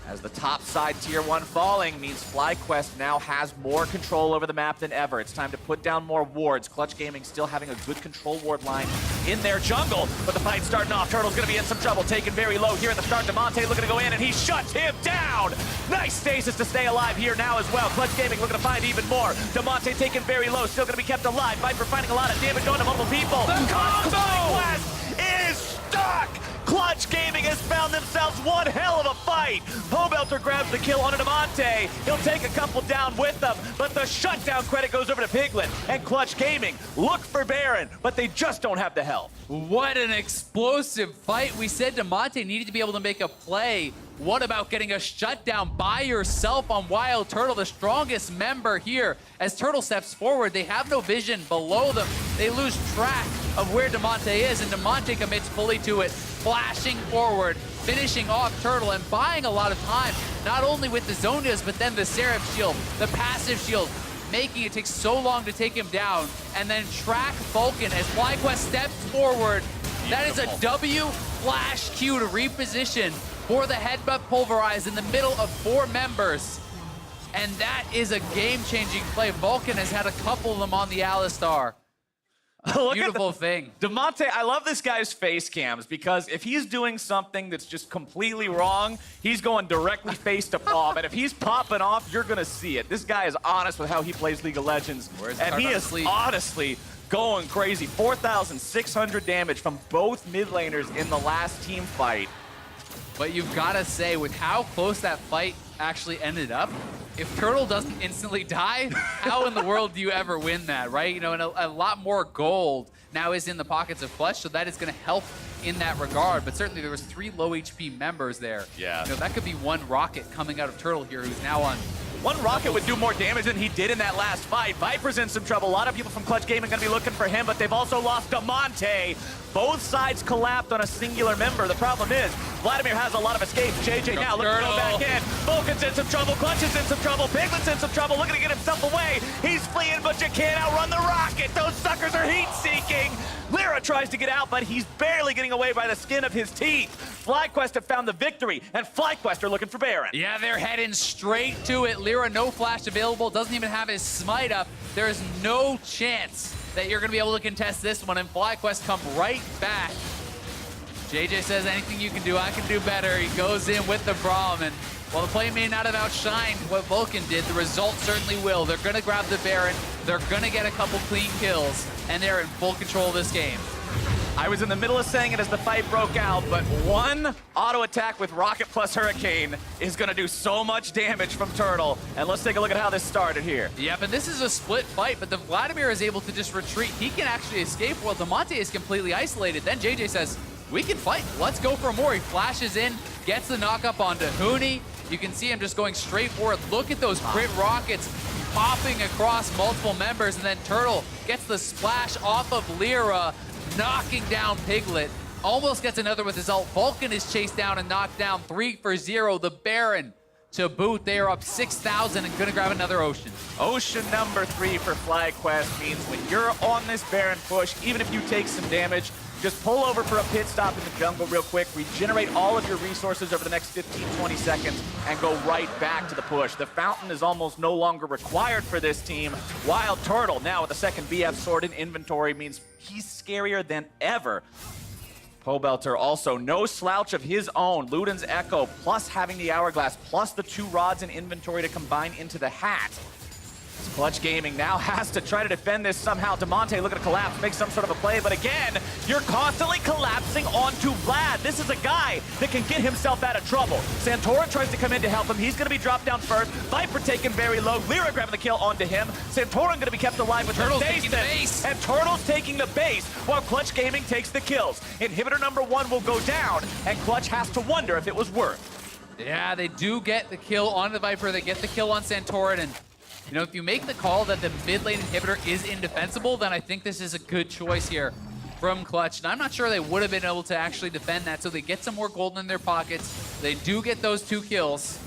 A: As the top side tier 1 falling means FlyQuest now has more control over the map than ever. It's time to put down more wards. Clutch Gaming still having a good control ward line in their jungle, but the fight's starting off. Turtle's gonna be in some trouble, taken very low here at the start. Demonte looking to go in, and he shuts him down! Nice stasis to stay alive here now as well. Clutch Gaming looking to find even more. Demonte taken very low, still gonna be kept alive. Viper finding a lot of damage on to multiple people. The FlyQuest is stuck! Clutch Gaming has found themselves one hell of a fight. Pobelter grabs the kill on Demonte. He'll take a couple down with them, but the shutdown credit goes over to Piglet. And Clutch Gaming look for Baron, but they just don't have the health.
B: What an explosive fight. We said Demonte needed to be able to make a play. What about getting a shutdown by yourself on Wild Turtle, the strongest member here? As Turtle steps forward, they have no vision below them. They lose track of where Demonte is, and Demonte commits fully to it, flashing forward, finishing off Turtle, and buying a lot of time, not only with the Zonias, but then the Seraph shield, the passive shield, making it take so long to take him down, and then track Vulcan as FlyQuest steps forward. That is a W flash Q to reposition for the headbutt pulverize in the middle of 4 members. And that is a game-changing play. Vulcan has had a couple of them on the Alistar. Beautiful thing.
A: Demonte, I love this guy's face cams because if he's doing something that's just completely wrong, he's going directly face to palm. And if he's popping off, you're going to see it. This guy is honest with how he plays League of Legends. And he is honestly going crazy. 4,600 damage from both mid laners in the last team fight.
B: But you've got to say, with how close that fight actually ended up, if Turtle doesn't instantly die, how in the world do you ever win that, right? You know, and a lot more gold now is in the pockets of Clutch, so that is going to help in that regard. But certainly there was 3 low HP members there.
A: Yeah.
B: You know, that could be one Rocket coming out of Turtle here, who's now on.
A: One Rocket would do more damage than he did in that last fight. Viper's in some trouble. A lot of people from Clutch Gaming are going to be looking for him, but they've also lost Demonte. Both sides collapsed on a singular member. The problem is, Vladimir has a lot of escapes. JJ now looking to go back in. Vulcan's in some trouble. Clutch is in some trouble. Piglet's in some trouble, looking to get himself away. He's fleeing, but you can't outrun the Rocket. Those suckers are heat-seeking. Lyra tries to get out, but he's barely getting away by the skin of his teeth. FlyQuest have found the victory, and FlyQuest are looking for Baron.
B: Yeah, they're heading straight to it. Lyra, no flash available, doesn't even have his smite up. There is no chance that you're going to be able to contest this one, and FlyQuest come right back. JJ says, anything you can do, I can do better. He goes in with the Braum, and while the play may not have outshined what Vulcan did, the result certainly will. They're going to grab the Baron, they're going to get a couple clean kills, and they're in full control of this game.
A: I was in the middle of saying it as the fight broke out, but one auto attack with Rocket plus Hurricane is going to do so much damage from Turtle. And let's take a look at how this started here.
B: Yep, and this is a split fight, but the Vladimir is able to just retreat. He can actually escape while Demonte is completely isolated. Then JJ says, we can fight. Let's go for more. He flashes in, gets the knock up onto Huni. You can see him just going straight forward. Look at those crit rockets popping across multiple members, and then Turtle gets the splash off of Lyra, knocking down Piglet. Almost gets another with his ult. Vulcan is chased down and knocked down 3 for 0. The Baron to boot. They are up 6,000 and gonna grab another Ocean.
A: Ocean number 3 for FlyQuest means when you're on this Baron push, even if you take some damage, just pull over for a pit stop in the jungle real quick, regenerate all of your resources over the next 15-20 seconds, and go right back to the push. The Fountain is almost no longer required for this team. Wild Turtle, now with a second BF sword in inventory, means he's scarier than ever. Pobelter also no slouch of his own. Luden's Echo, plus having the Hourglass, plus the 2 rods in inventory to combine into the hat. Clutch Gaming now has to try to defend this somehow. Demonte looking to collapse, make some sort of a play, but again, you're constantly collapsing onto Vlad. This is a guy that can get himself out of trouble. Santora tries to come in to help him. He's going to be dropped down first. Viper taken very low. Lyra grabbing the kill onto him. Santora going to be kept alive with
B: Turtle's
A: the
B: taking the base.
A: And Turtle's taking the base while Clutch Gaming takes the kills. Inhibitor number 1 will go down, and Clutch has to wonder if it was worth.
B: Yeah, they do get the kill on the Viper. They get the kill on Santorin, and you know, if you make the call that the mid lane inhibitor is indefensible, then I think this is a good choice here from Clutch. And I'm not sure they would have been able to actually defend that, so they get some more gold in their pockets. They do get those 2 kills.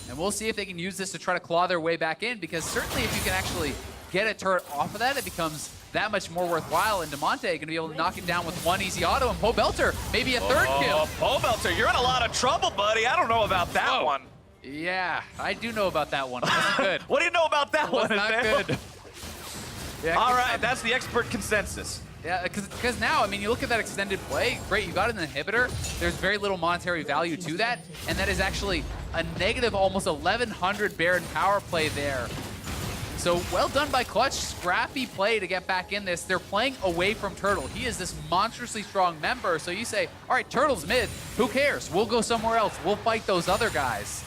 B: And we'll see if they can use this to try to claw their way back in, because certainly if you can actually get a turret off of that, it becomes that much more worthwhile, and Demonte going to be able to knock it down with one easy auto, and Pobelter maybe a third kill.
A: Pobelter, you're in a lot of trouble, buddy. I don't know about that one.
B: Yeah, I do know about that one. It wasn't good.
A: What do you know about that one?
B: Not good. Yeah,
A: all right, that's the expert consensus.
B: Yeah, because now, I mean, you look at that extended play, great, you got an inhibitor. There's very little monetary value to that, and that is actually a negative almost 1,100 Baron power play there. So well done by Clutch, scrappy play to get back in this. They're playing away from Turtle. He is this monstrously strong member, so you say, all right, Turtle's mid, who cares? We'll go somewhere else. We'll fight those other guys.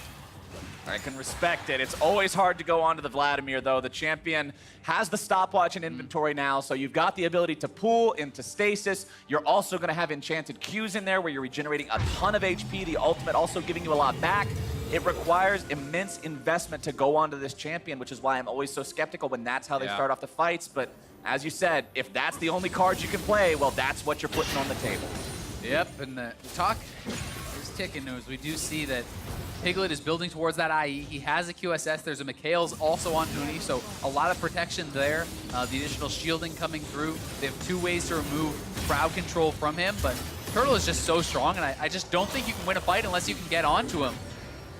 A: I can respect it. It's always hard to go on to the Vladimir, though. The champion has the stopwatch and inventory now, so you've got the ability to pull into stasis. You're also going to have enchanted Qs in there where you're regenerating a ton of HP, the ultimate also giving you a lot back. It requires immense investment to go onto this champion, which is why I'm always so skeptical when that's how they start off the fights. But as you said, if that's the only cards you can play, well, that's what you're putting on the table.
B: Yep, and the talk is ticking as we do see that Piglet is building towards that IE. He has a QSS. There's a Mikhail's also on Huni, so a lot of protection there. The additional shielding coming through. They have 2 ways to remove crowd control from him, but Turtle is just so strong, and I just don't think you can win a fight unless you can get onto him.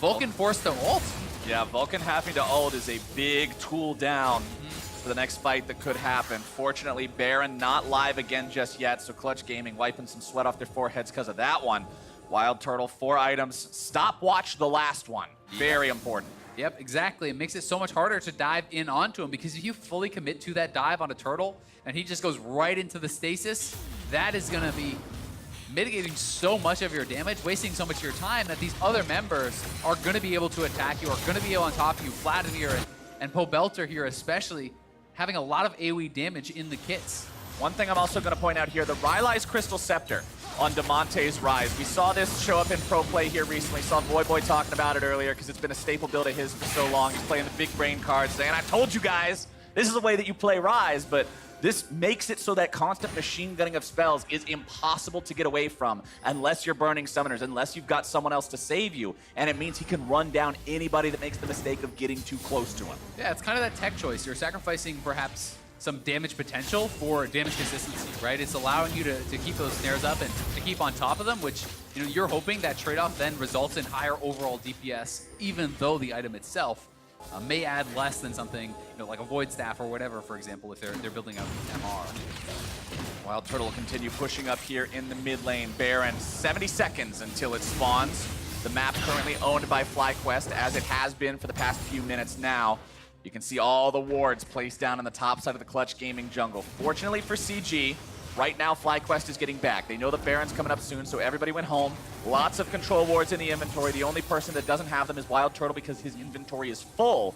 B: Vulcan forced to ult.
A: Yeah, Vulcan having to ult is a big tool down for the next fight that could happen. Fortunately, Baron not live again just yet, so Clutch Gaming wiping some sweat off their foreheads because of that one. Wild Turtle, 4 items. Stopwatch the last one. Very important.
B: Yep, exactly. It makes it so much harder to dive in onto him because if you fully commit to that dive on a Turtle and he just goes right into the stasis, that is going to be mitigating so much of your damage, wasting so much of your time that these other members are going to be able to attack you, are going to be on top of you. Vladimir and Pobelter here especially having a lot of AoE damage in the kits.
A: One thing I'm also going to point out here, the Rylai's Crystal Scepter on Demonte's Rise. We saw this show up in pro play here recently. Saw Boy talking about it earlier because it's been a staple build of his for so long. He's playing the big brain cards saying, I told you guys, this is the way that you play Rise, but this makes it so that constant machine gunning of spells is impossible to get away from unless you're burning summoners, unless you've got someone else to save you. And it means he can run down anybody that makes the mistake of getting too close to him.
B: Yeah, it's kind of that tech choice. You're sacrificing perhaps some damage potential for damage consistency, right? It's allowing you to keep those snares up and to keep on top of them, which you're hoping that trade-off then results in higher overall DPS, even though the item itself may add less than something like a Void Staff or whatever, for example, if they're building up MR.
A: Wild Turtle will continue pushing up here in the mid lane. Baron, 70 seconds until it spawns. The map currently owned by FlyQuest, as it has been for the past few minutes now. You can see all the wards placed down on the top side of the Clutch Gaming jungle. Fortunately for CG, right now FlyQuest is getting back. They know the Baron's coming up soon, so everybody went home. Lots of control wards in the inventory. The only person that doesn't have them is Wild Turtle because his inventory is full.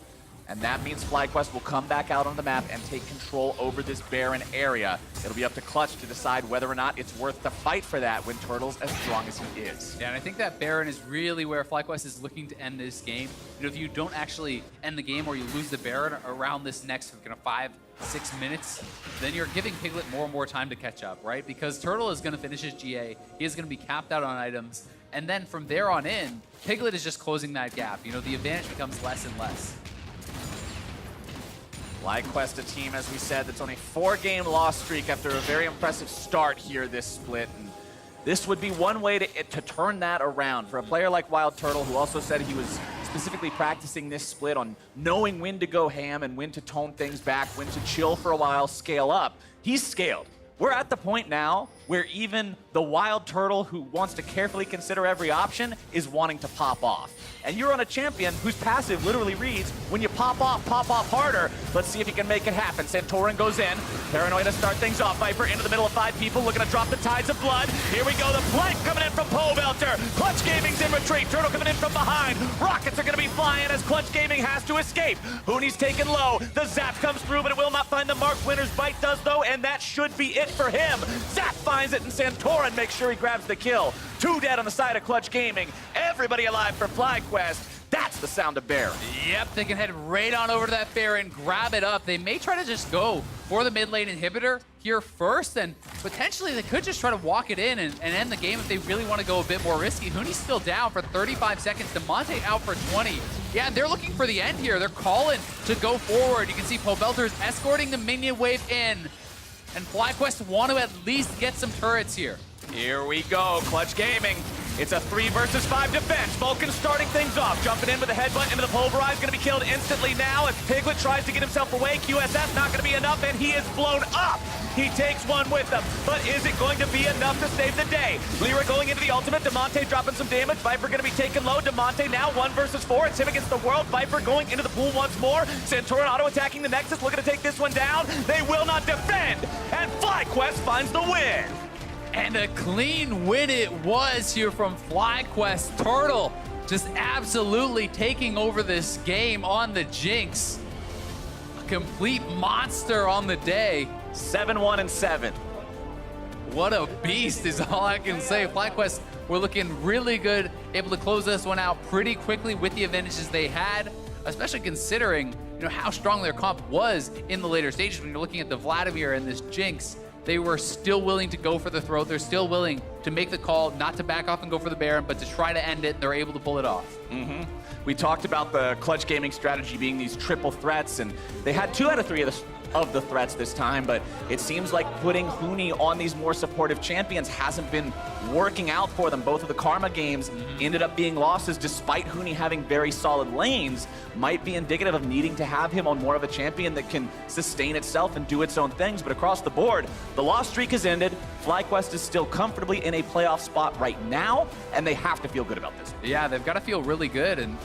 A: And that means FlyQuest will come back out on the map and take control over this Baron area. It'll be up to Clutch to decide whether or not it's worth the fight for that when Turtle's as strong as he is.
B: Yeah, and I think that Baron is really where FlyQuest is looking to end this game. If you don't actually end the game or you lose the Baron around this next 5-6 minutes, then you're giving Piglet more and more time to catch up, right? Because Turtle is going to finish his GA. He is going to be capped out on items. And then from there on in, Piglet is just closing that gap. The advantage becomes less and less.
A: FlyQuest, a team, as we said, that's on a 4-game loss streak after a very impressive start here this split. And this would be one way to turn that around. For a player like Wild Turtle, who also said he was specifically practicing this split on knowing when to go ham and when to tone things back, when to chill for a while, scale up, he's scaled. We're at the point now where even the Wild Turtle who wants to carefully consider every option is wanting to pop off. And you're on a champion whose passive literally reads, when you pop off harder. Let's see if he can make it happen. Santorin goes in. Paranoid to start things off. Viper into the middle of 5 people, looking to drop the tides of blood. Here we go, the flank coming in from Pobelter. Clutch Gaming's in retreat. Turtle coming in from behind. Rockets are going to be flying as Clutch Gaming has to escape. Hooney's taken low. The zap comes through, but it will not find the mark. Winner's Bite does, though, and that should be it for him. Zap finds it, and Santorin makes sure he grabs the kill. 2 dead on the side of Clutch Gaming. Everybody alive for FlyQuest. That's the sound of Baron.
B: Yep, they can head right on over to that Baron, grab it up. They may try to just go for the mid lane inhibitor here first, and potentially they could just try to walk it in and end the game if they really want to go a bit more risky. Hooney's still down for 35 seconds. Demonte out for 20. Yeah, they're looking for the end here. They're calling to go forward. You can see Pobelter's escorting the minion wave in, and FlyQuest want to at least get some turrets here.
A: Here we go, Clutch Gaming. It's a 3 versus 5 defense. Vulcan starting things off, jumping in with a headbutt into the pulverize, gonna be killed instantly now as Piglet tries to get himself away. QSS not gonna be enough, and he is blown up. He takes one with him, but is it going to be enough to save the day? Lyra going into the ultimate, Demonte dropping some damage. Viper gonna be taken low. Demonte now 1 versus 4. It's him against the world. Viper going into the pool once more. Centurion auto attacking the Nexus, looking to take this one down. They will not defend, and FlyQuest finds the win.
B: And a clean win it was here from FlyQuest. Turtle just absolutely taking over this game on the Jinx. A complete monster on the day.
A: 7-1 and 7.
B: What a beast is all I can say. FlyQuest were looking really good, able to close this one out pretty quickly with the advantages they had, especially considering how strong their comp was in the later stages. When you're looking at the Vladimir and this Jinx, they were still willing to go for the throat. They're still willing to make the call, not to back off and go for the Baron, but to try to end it. They're able to pull it off.
A: We talked about the Clutch Gaming strategy being these triple threats, and they had 2 out of 3 of the threats this time, but it seems like putting Hooney on these more supportive champions hasn't been working out for them. Both of the Karma games ended up being losses despite Hooney having very solid lanes. Might be indicative of needing to have him on more of a champion that can sustain itself and do its own things, but across the board, the loss streak has ended. FlyQuest is still comfortably in a playoff spot right now, and they have to feel good about this.
B: Yeah, they've got to feel really good, and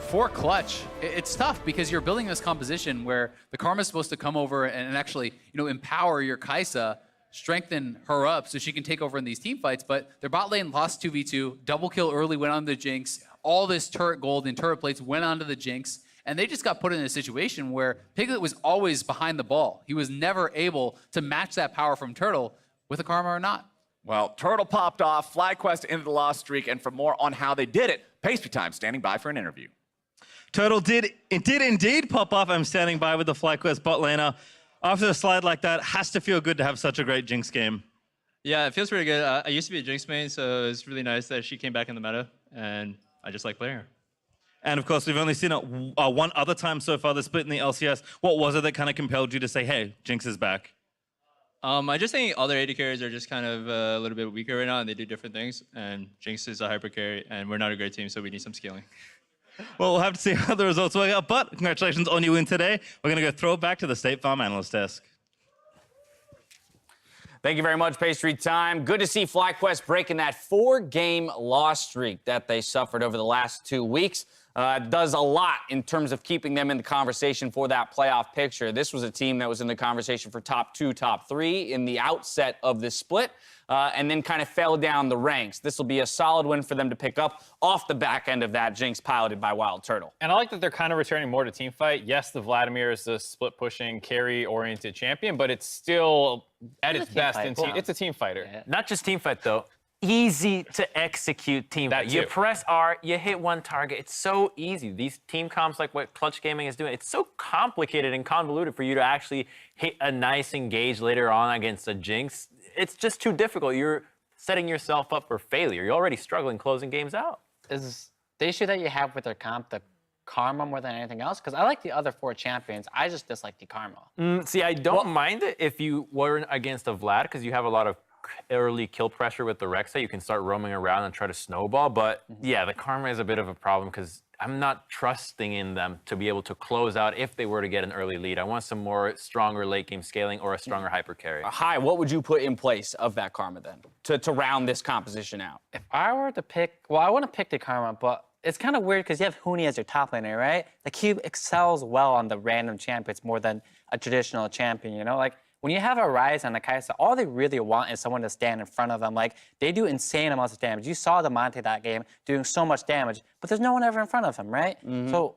B: for Clutch, it's tough because you're building this composition where the Karma's supposed to come over and actually, empower your Kai'Sa, strengthen her up so she can take over in these team fights, but their bot lane lost 2v2, double kill early went on the Jinx, all this turret gold and turret plates went onto the Jinx, and they just got put in a situation where Piglet was always behind the ball. He was never able to match that power from Turtle with a Karma or not.
A: Well, Turtle popped off, FlyQuest ended the loss streak, and for more on how they did it, Pastry Time standing by for an interview.
C: Turtle did indeed pop off. I'm standing by with the FlyQuest bot laner. After a slide like that, has to feel good to have such a great Jinx game.
D: Yeah, it feels pretty good. I used to be a Jinx main, so it's really nice that she came back in the meta, and I just like playing her.
C: And of course, we've only seen it one other time so far, the split in the LCS. What was it that kind of compelled you to say, hey, Jinx is back?
D: I just think other AD carries are just kind of a little bit weaker right now, and they do different things, and Jinx is a hyper carry, and we're not a great team, so we need some scaling.
C: Well, we'll have to see how the results work out, but congratulations on your win today. We're going to go throw it back to the State Farm analyst desk.
E: Thank you very much, Pastry Time. Good to see FlyQuest breaking that 4-game loss streak that they suffered over the last 2 weeks. Does a lot in terms of keeping them in the conversation for that playoff picture. This was a team that was in the conversation for top 2, top 3 in the outset of this split, and then kind of fell down the ranks. This will be a solid win for them to pick up off the back end of that Jinx piloted by Wild Turtle.
F: And I like that they're kind of returning more to teamfight. Yes, the Vladimir is the split-pushing, carry-oriented champion, but it's still at its best in team. It's a team fighter.
G: Yeah. Not just team fight, though. Easy to execute team fight. You press R, you hit one target. It's so easy. These team comps, like what Clutch Gaming is doing, it's so complicated and convoluted for you to actually hit a nice engage later on against a Jinx. It's just too difficult. You're setting yourself up for failure. You're already struggling closing games out.
H: Is the issue that you have with their comp the Karma more than anything else? Because I like the other 4 champions. I just dislike the Karma.
G: See, I don't mind it if you weren't against a Vlad, because you have a lot of early kill pressure with the Rexa. You can start roaming around and try to snowball. But yeah, the Karma is a bit of a problem because I'm not trusting in them to be able to close out if they were to get an early lead. I want some more stronger late game scaling or a stronger hyper carry.
E: Hi, what would you put in place of that Karma then to round this composition out?
H: If I were to pick, well, I want to pick the Karma, but it's kind of weird because you have Hooney as your top laner, right? Like, he excels well on the random champions more than a traditional champion, Like, when you have a Ryze and a Kai'Sa, all they really want is someone to stand in front of them. Like, they do insane amounts of damage. You saw Demonte that game doing so much damage, but there's no one ever in front of him, right? So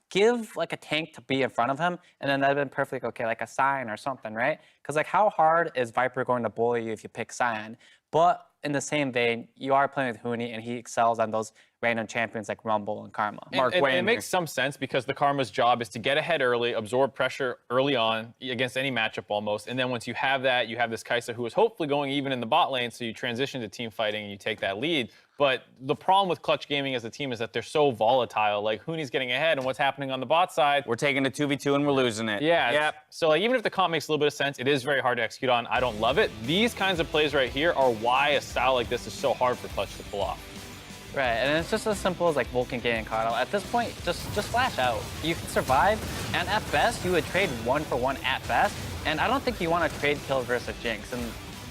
H: give, like, a tank to be in front of him, and then that'd have been perfectly okay, like a Sion or something, right? Because, like, how hard is Viper going to bully you if you pick Sion? But in the same vein, you are playing with Hooney, and he excels on those random champions like Rumble and Karma.
F: It makes some sense because the Karma's job is to get ahead early, absorb pressure early on against any matchup almost. And then once you have that, you have this Kai'Sa who is hopefully going even in the bot lane, so you transition to team fighting and you take that lead. But the problem with Clutch Gaming as a team is that they're so volatile. Like, Huni's getting ahead, and what's happening on the bot side?
E: We're taking a 2v2 and we're losing it.
F: Yeah.
E: Yep.
F: So, like, even if the comp makes a little bit of sense, it is very hard to execute on. I don't love it. These kinds of plays right here are why a style like this is so hard for Clutch to pull off.
H: Right, and it's just as simple as like Vulcan getting caught out. At this point, just flash out. You can survive, and at best, you would trade 1-for-1 at best. And I don't think you want to trade kills versus Jinx. And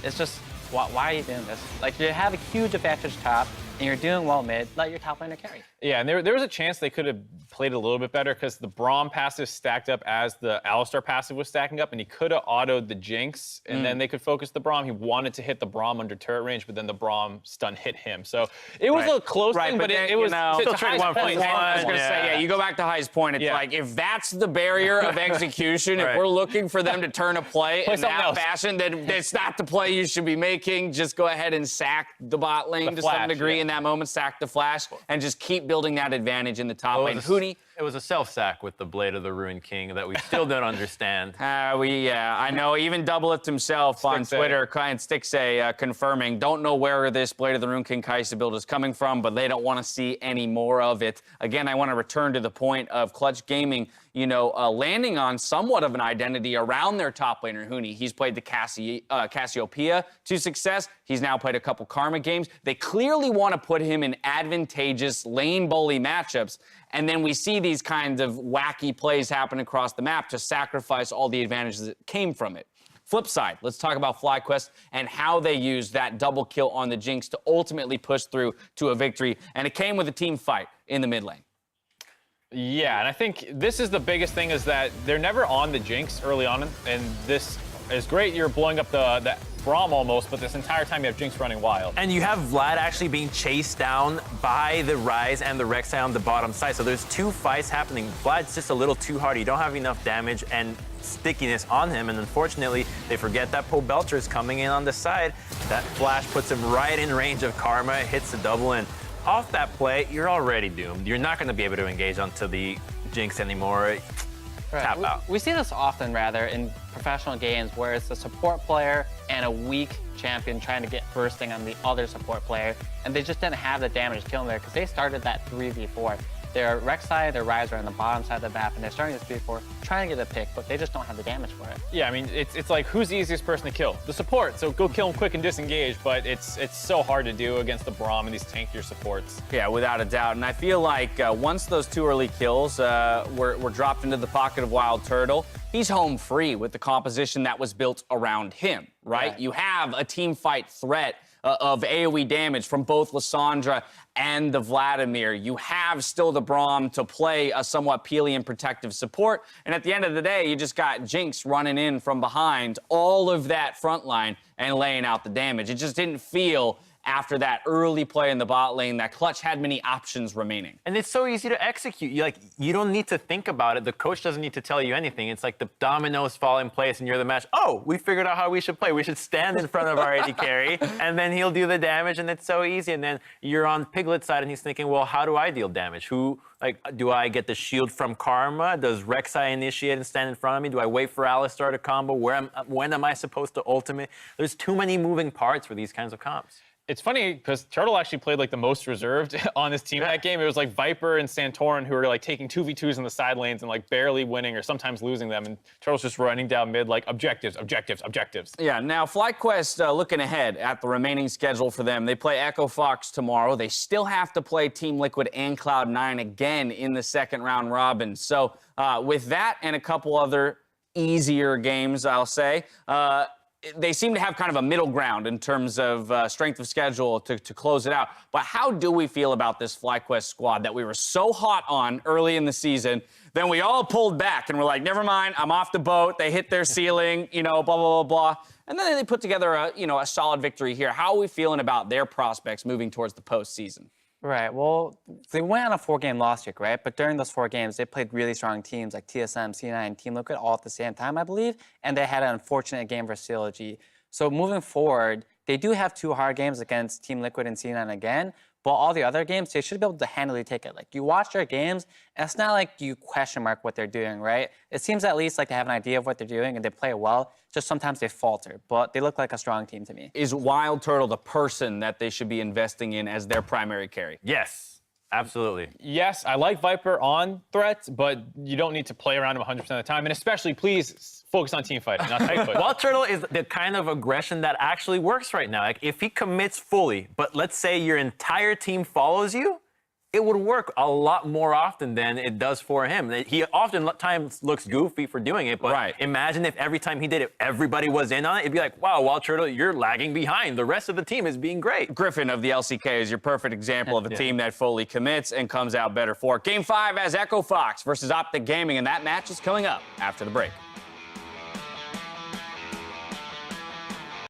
H: it's just, why are you doing this? Like, you have a huge advantage top, and you're doing well mid, let your top laner carry.
F: Yeah, and there was a chance they could have played a little bit better because the Braum passive stacked up as the Alistar passive was stacking up, and he could have autoed the Jinx, and then they could focus the Braum. He wanted to hit the Braum under turret range, but then the Braum stun hit him. So it was a close thing, but it was
E: still
F: to
E: one
F: point.
E: I was going to say, yeah, you go back to High's point. It's like, if that's the barrier of execution, if we're looking for them to turn a play in that fashion, then it's not the play you should be making. Just go ahead and sack the bot lane to some degree in that moment, sack the flash, and just keep building that advantage in the top lane. Huni?
G: It was a self-sack with the Blade of the Ruined King that we still don't understand.
E: I know. Even Doublelift himself on Twitter, client Stixay, confirming, don't know where this Blade of the Ruined King Kai'Sa build is coming from, but they don't want to see any more of it. Again, I want to return to the point of Clutch Gaming, landing on somewhat of an identity around their top laner, Huni. He's played the Cassiopeia to success. He's now played a couple Karma games. They clearly want to put him in advantageous lane bully matchups. And then we see these kinds of wacky plays happen across the map to sacrifice all the advantages that came from it. Flip side, let's talk about FlyQuest and how they used that double kill on the Jinx to ultimately push through to a victory. And it came with a team fight in the mid lane.
F: Yeah, and I think this is the biggest thing is that they're never on the Jinx early on, and this is great. You're blowing up the Braum almost, but this entire time you have Jinx running wild.
G: And you have Vlad actually being chased down by the Ryze and the Rek'Sai on the bottom side. So there's two fights happening. Vlad's just a little too hard. You don't have enough damage and stickiness on him, and unfortunately, they forget that Poe Belcher is coming in on the side. That flash puts him right in range of Karma, hits the double, and off that play, you're already doomed. You're not going to be able to engage onto the Jinx anymore. Tap out.
H: We see this often, rather, in professional games where it's a support player and a weak champion trying to get bursting on the other support player, and they just didn't have the damage to kill them there because they started that 3v4. Their Rek'Sai, their Ryze are on the bottom side of the map, and they're starting this 3v4, trying to get a pick, but they just don't have the damage for it.
F: Yeah, I mean, it's like, who's the easiest person to kill? The support, so go kill him quick and disengage, but it's so hard to do against the Braum and these tankier supports.
E: Yeah, without a doubt, and I feel like once those two early kills were dropped into the pocket of Wild Turtle, he's home free with the composition that was built around him, right? You have a team fight threat of AoE damage from both Lissandra and the Vladimir. You have still the Braum to play a somewhat Pelian protective support. And at the end of the day, you just got Jinx running in from behind all of that front line and laying out the damage. It just didn't feel after that early play in the bot lane that Clutch had many options remaining.
G: And it's so easy to execute. You don't need to think about it. The coach doesn't need to tell you anything. It's like the dominoes fall in place and you're the match. Oh, we figured out how we should play. We should stand in front of our AD carry, and then he'll do the damage, and it's so easy. And then you're on Piglet's side, and he's thinking, well, how do I deal damage? Do I get the shield from Karma? Does Rek'Sai initiate and stand in front of me? Do I wait for Alistar to combo? When am I supposed to ultimate? There's too many moving parts for these kinds of comps.
F: It's funny because Turtle actually played like the most reserved on his team that game. It was like Viper and Santorin who were like taking 2v2s in the side lanes and like barely winning or sometimes losing them. And Turtle's just running down mid like objectives.
E: Yeah, now FlyQuest looking ahead at the remaining schedule for them. They play Echo Fox tomorrow. They still have to play Team Liquid and Cloud9 again in the second round robin. So with that and a couple other easier games, I'll say, they seem to have kind of a middle ground in terms of strength of schedule to close it out. But how do we feel about this FlyQuest squad that we were so hot on early in the season? Then we all pulled back and we're like, never mind, I'm off the boat. They hit their ceiling, blah, blah, blah, blah. And then they put together a solid victory here. How are we feeling about their prospects moving towards the postseason?
H: Right. Well, they went on a 4-game loss streak, right? But during those 4 games, they played really strong teams like TSM, C9, and Team Liquid all at the same time, I believe. And they had an unfortunate game versus CLG. So moving forward, they do have 2 hard games against Team Liquid and C9 again. But all the other games, they should be able to handily take it. Like, you watch their games, and it's not like you question mark what they're doing, right? It seems at least like they have an idea of what they're doing, and they play well. Just sometimes they falter, but they look like a strong team to me.
E: Is Wild Turtle the person that they should be investing in as their primary carry?
G: Yes, absolutely.
F: Yes, I like Viper on threats, but you don't need to play around him 100% of the time. And especially, please focus on team fighting, not tight fight.
G: Wild Turtle is the kind of aggression that actually works right now. Like, if he commits fully, but let's say your entire team follows you, it would work a lot more often than it does for him. He oftentimes looks goofy for doing it, but imagine if every time he did it, everybody was in on it. It'd be like, wow, Wild Turtle, you're lagging behind. The rest of the team is being great.
E: Griffin of the LCK is your perfect example of a team that fully commits and comes out better for it. Game 5 has Echo Fox versus Optic Gaming, and that match is coming up after the break.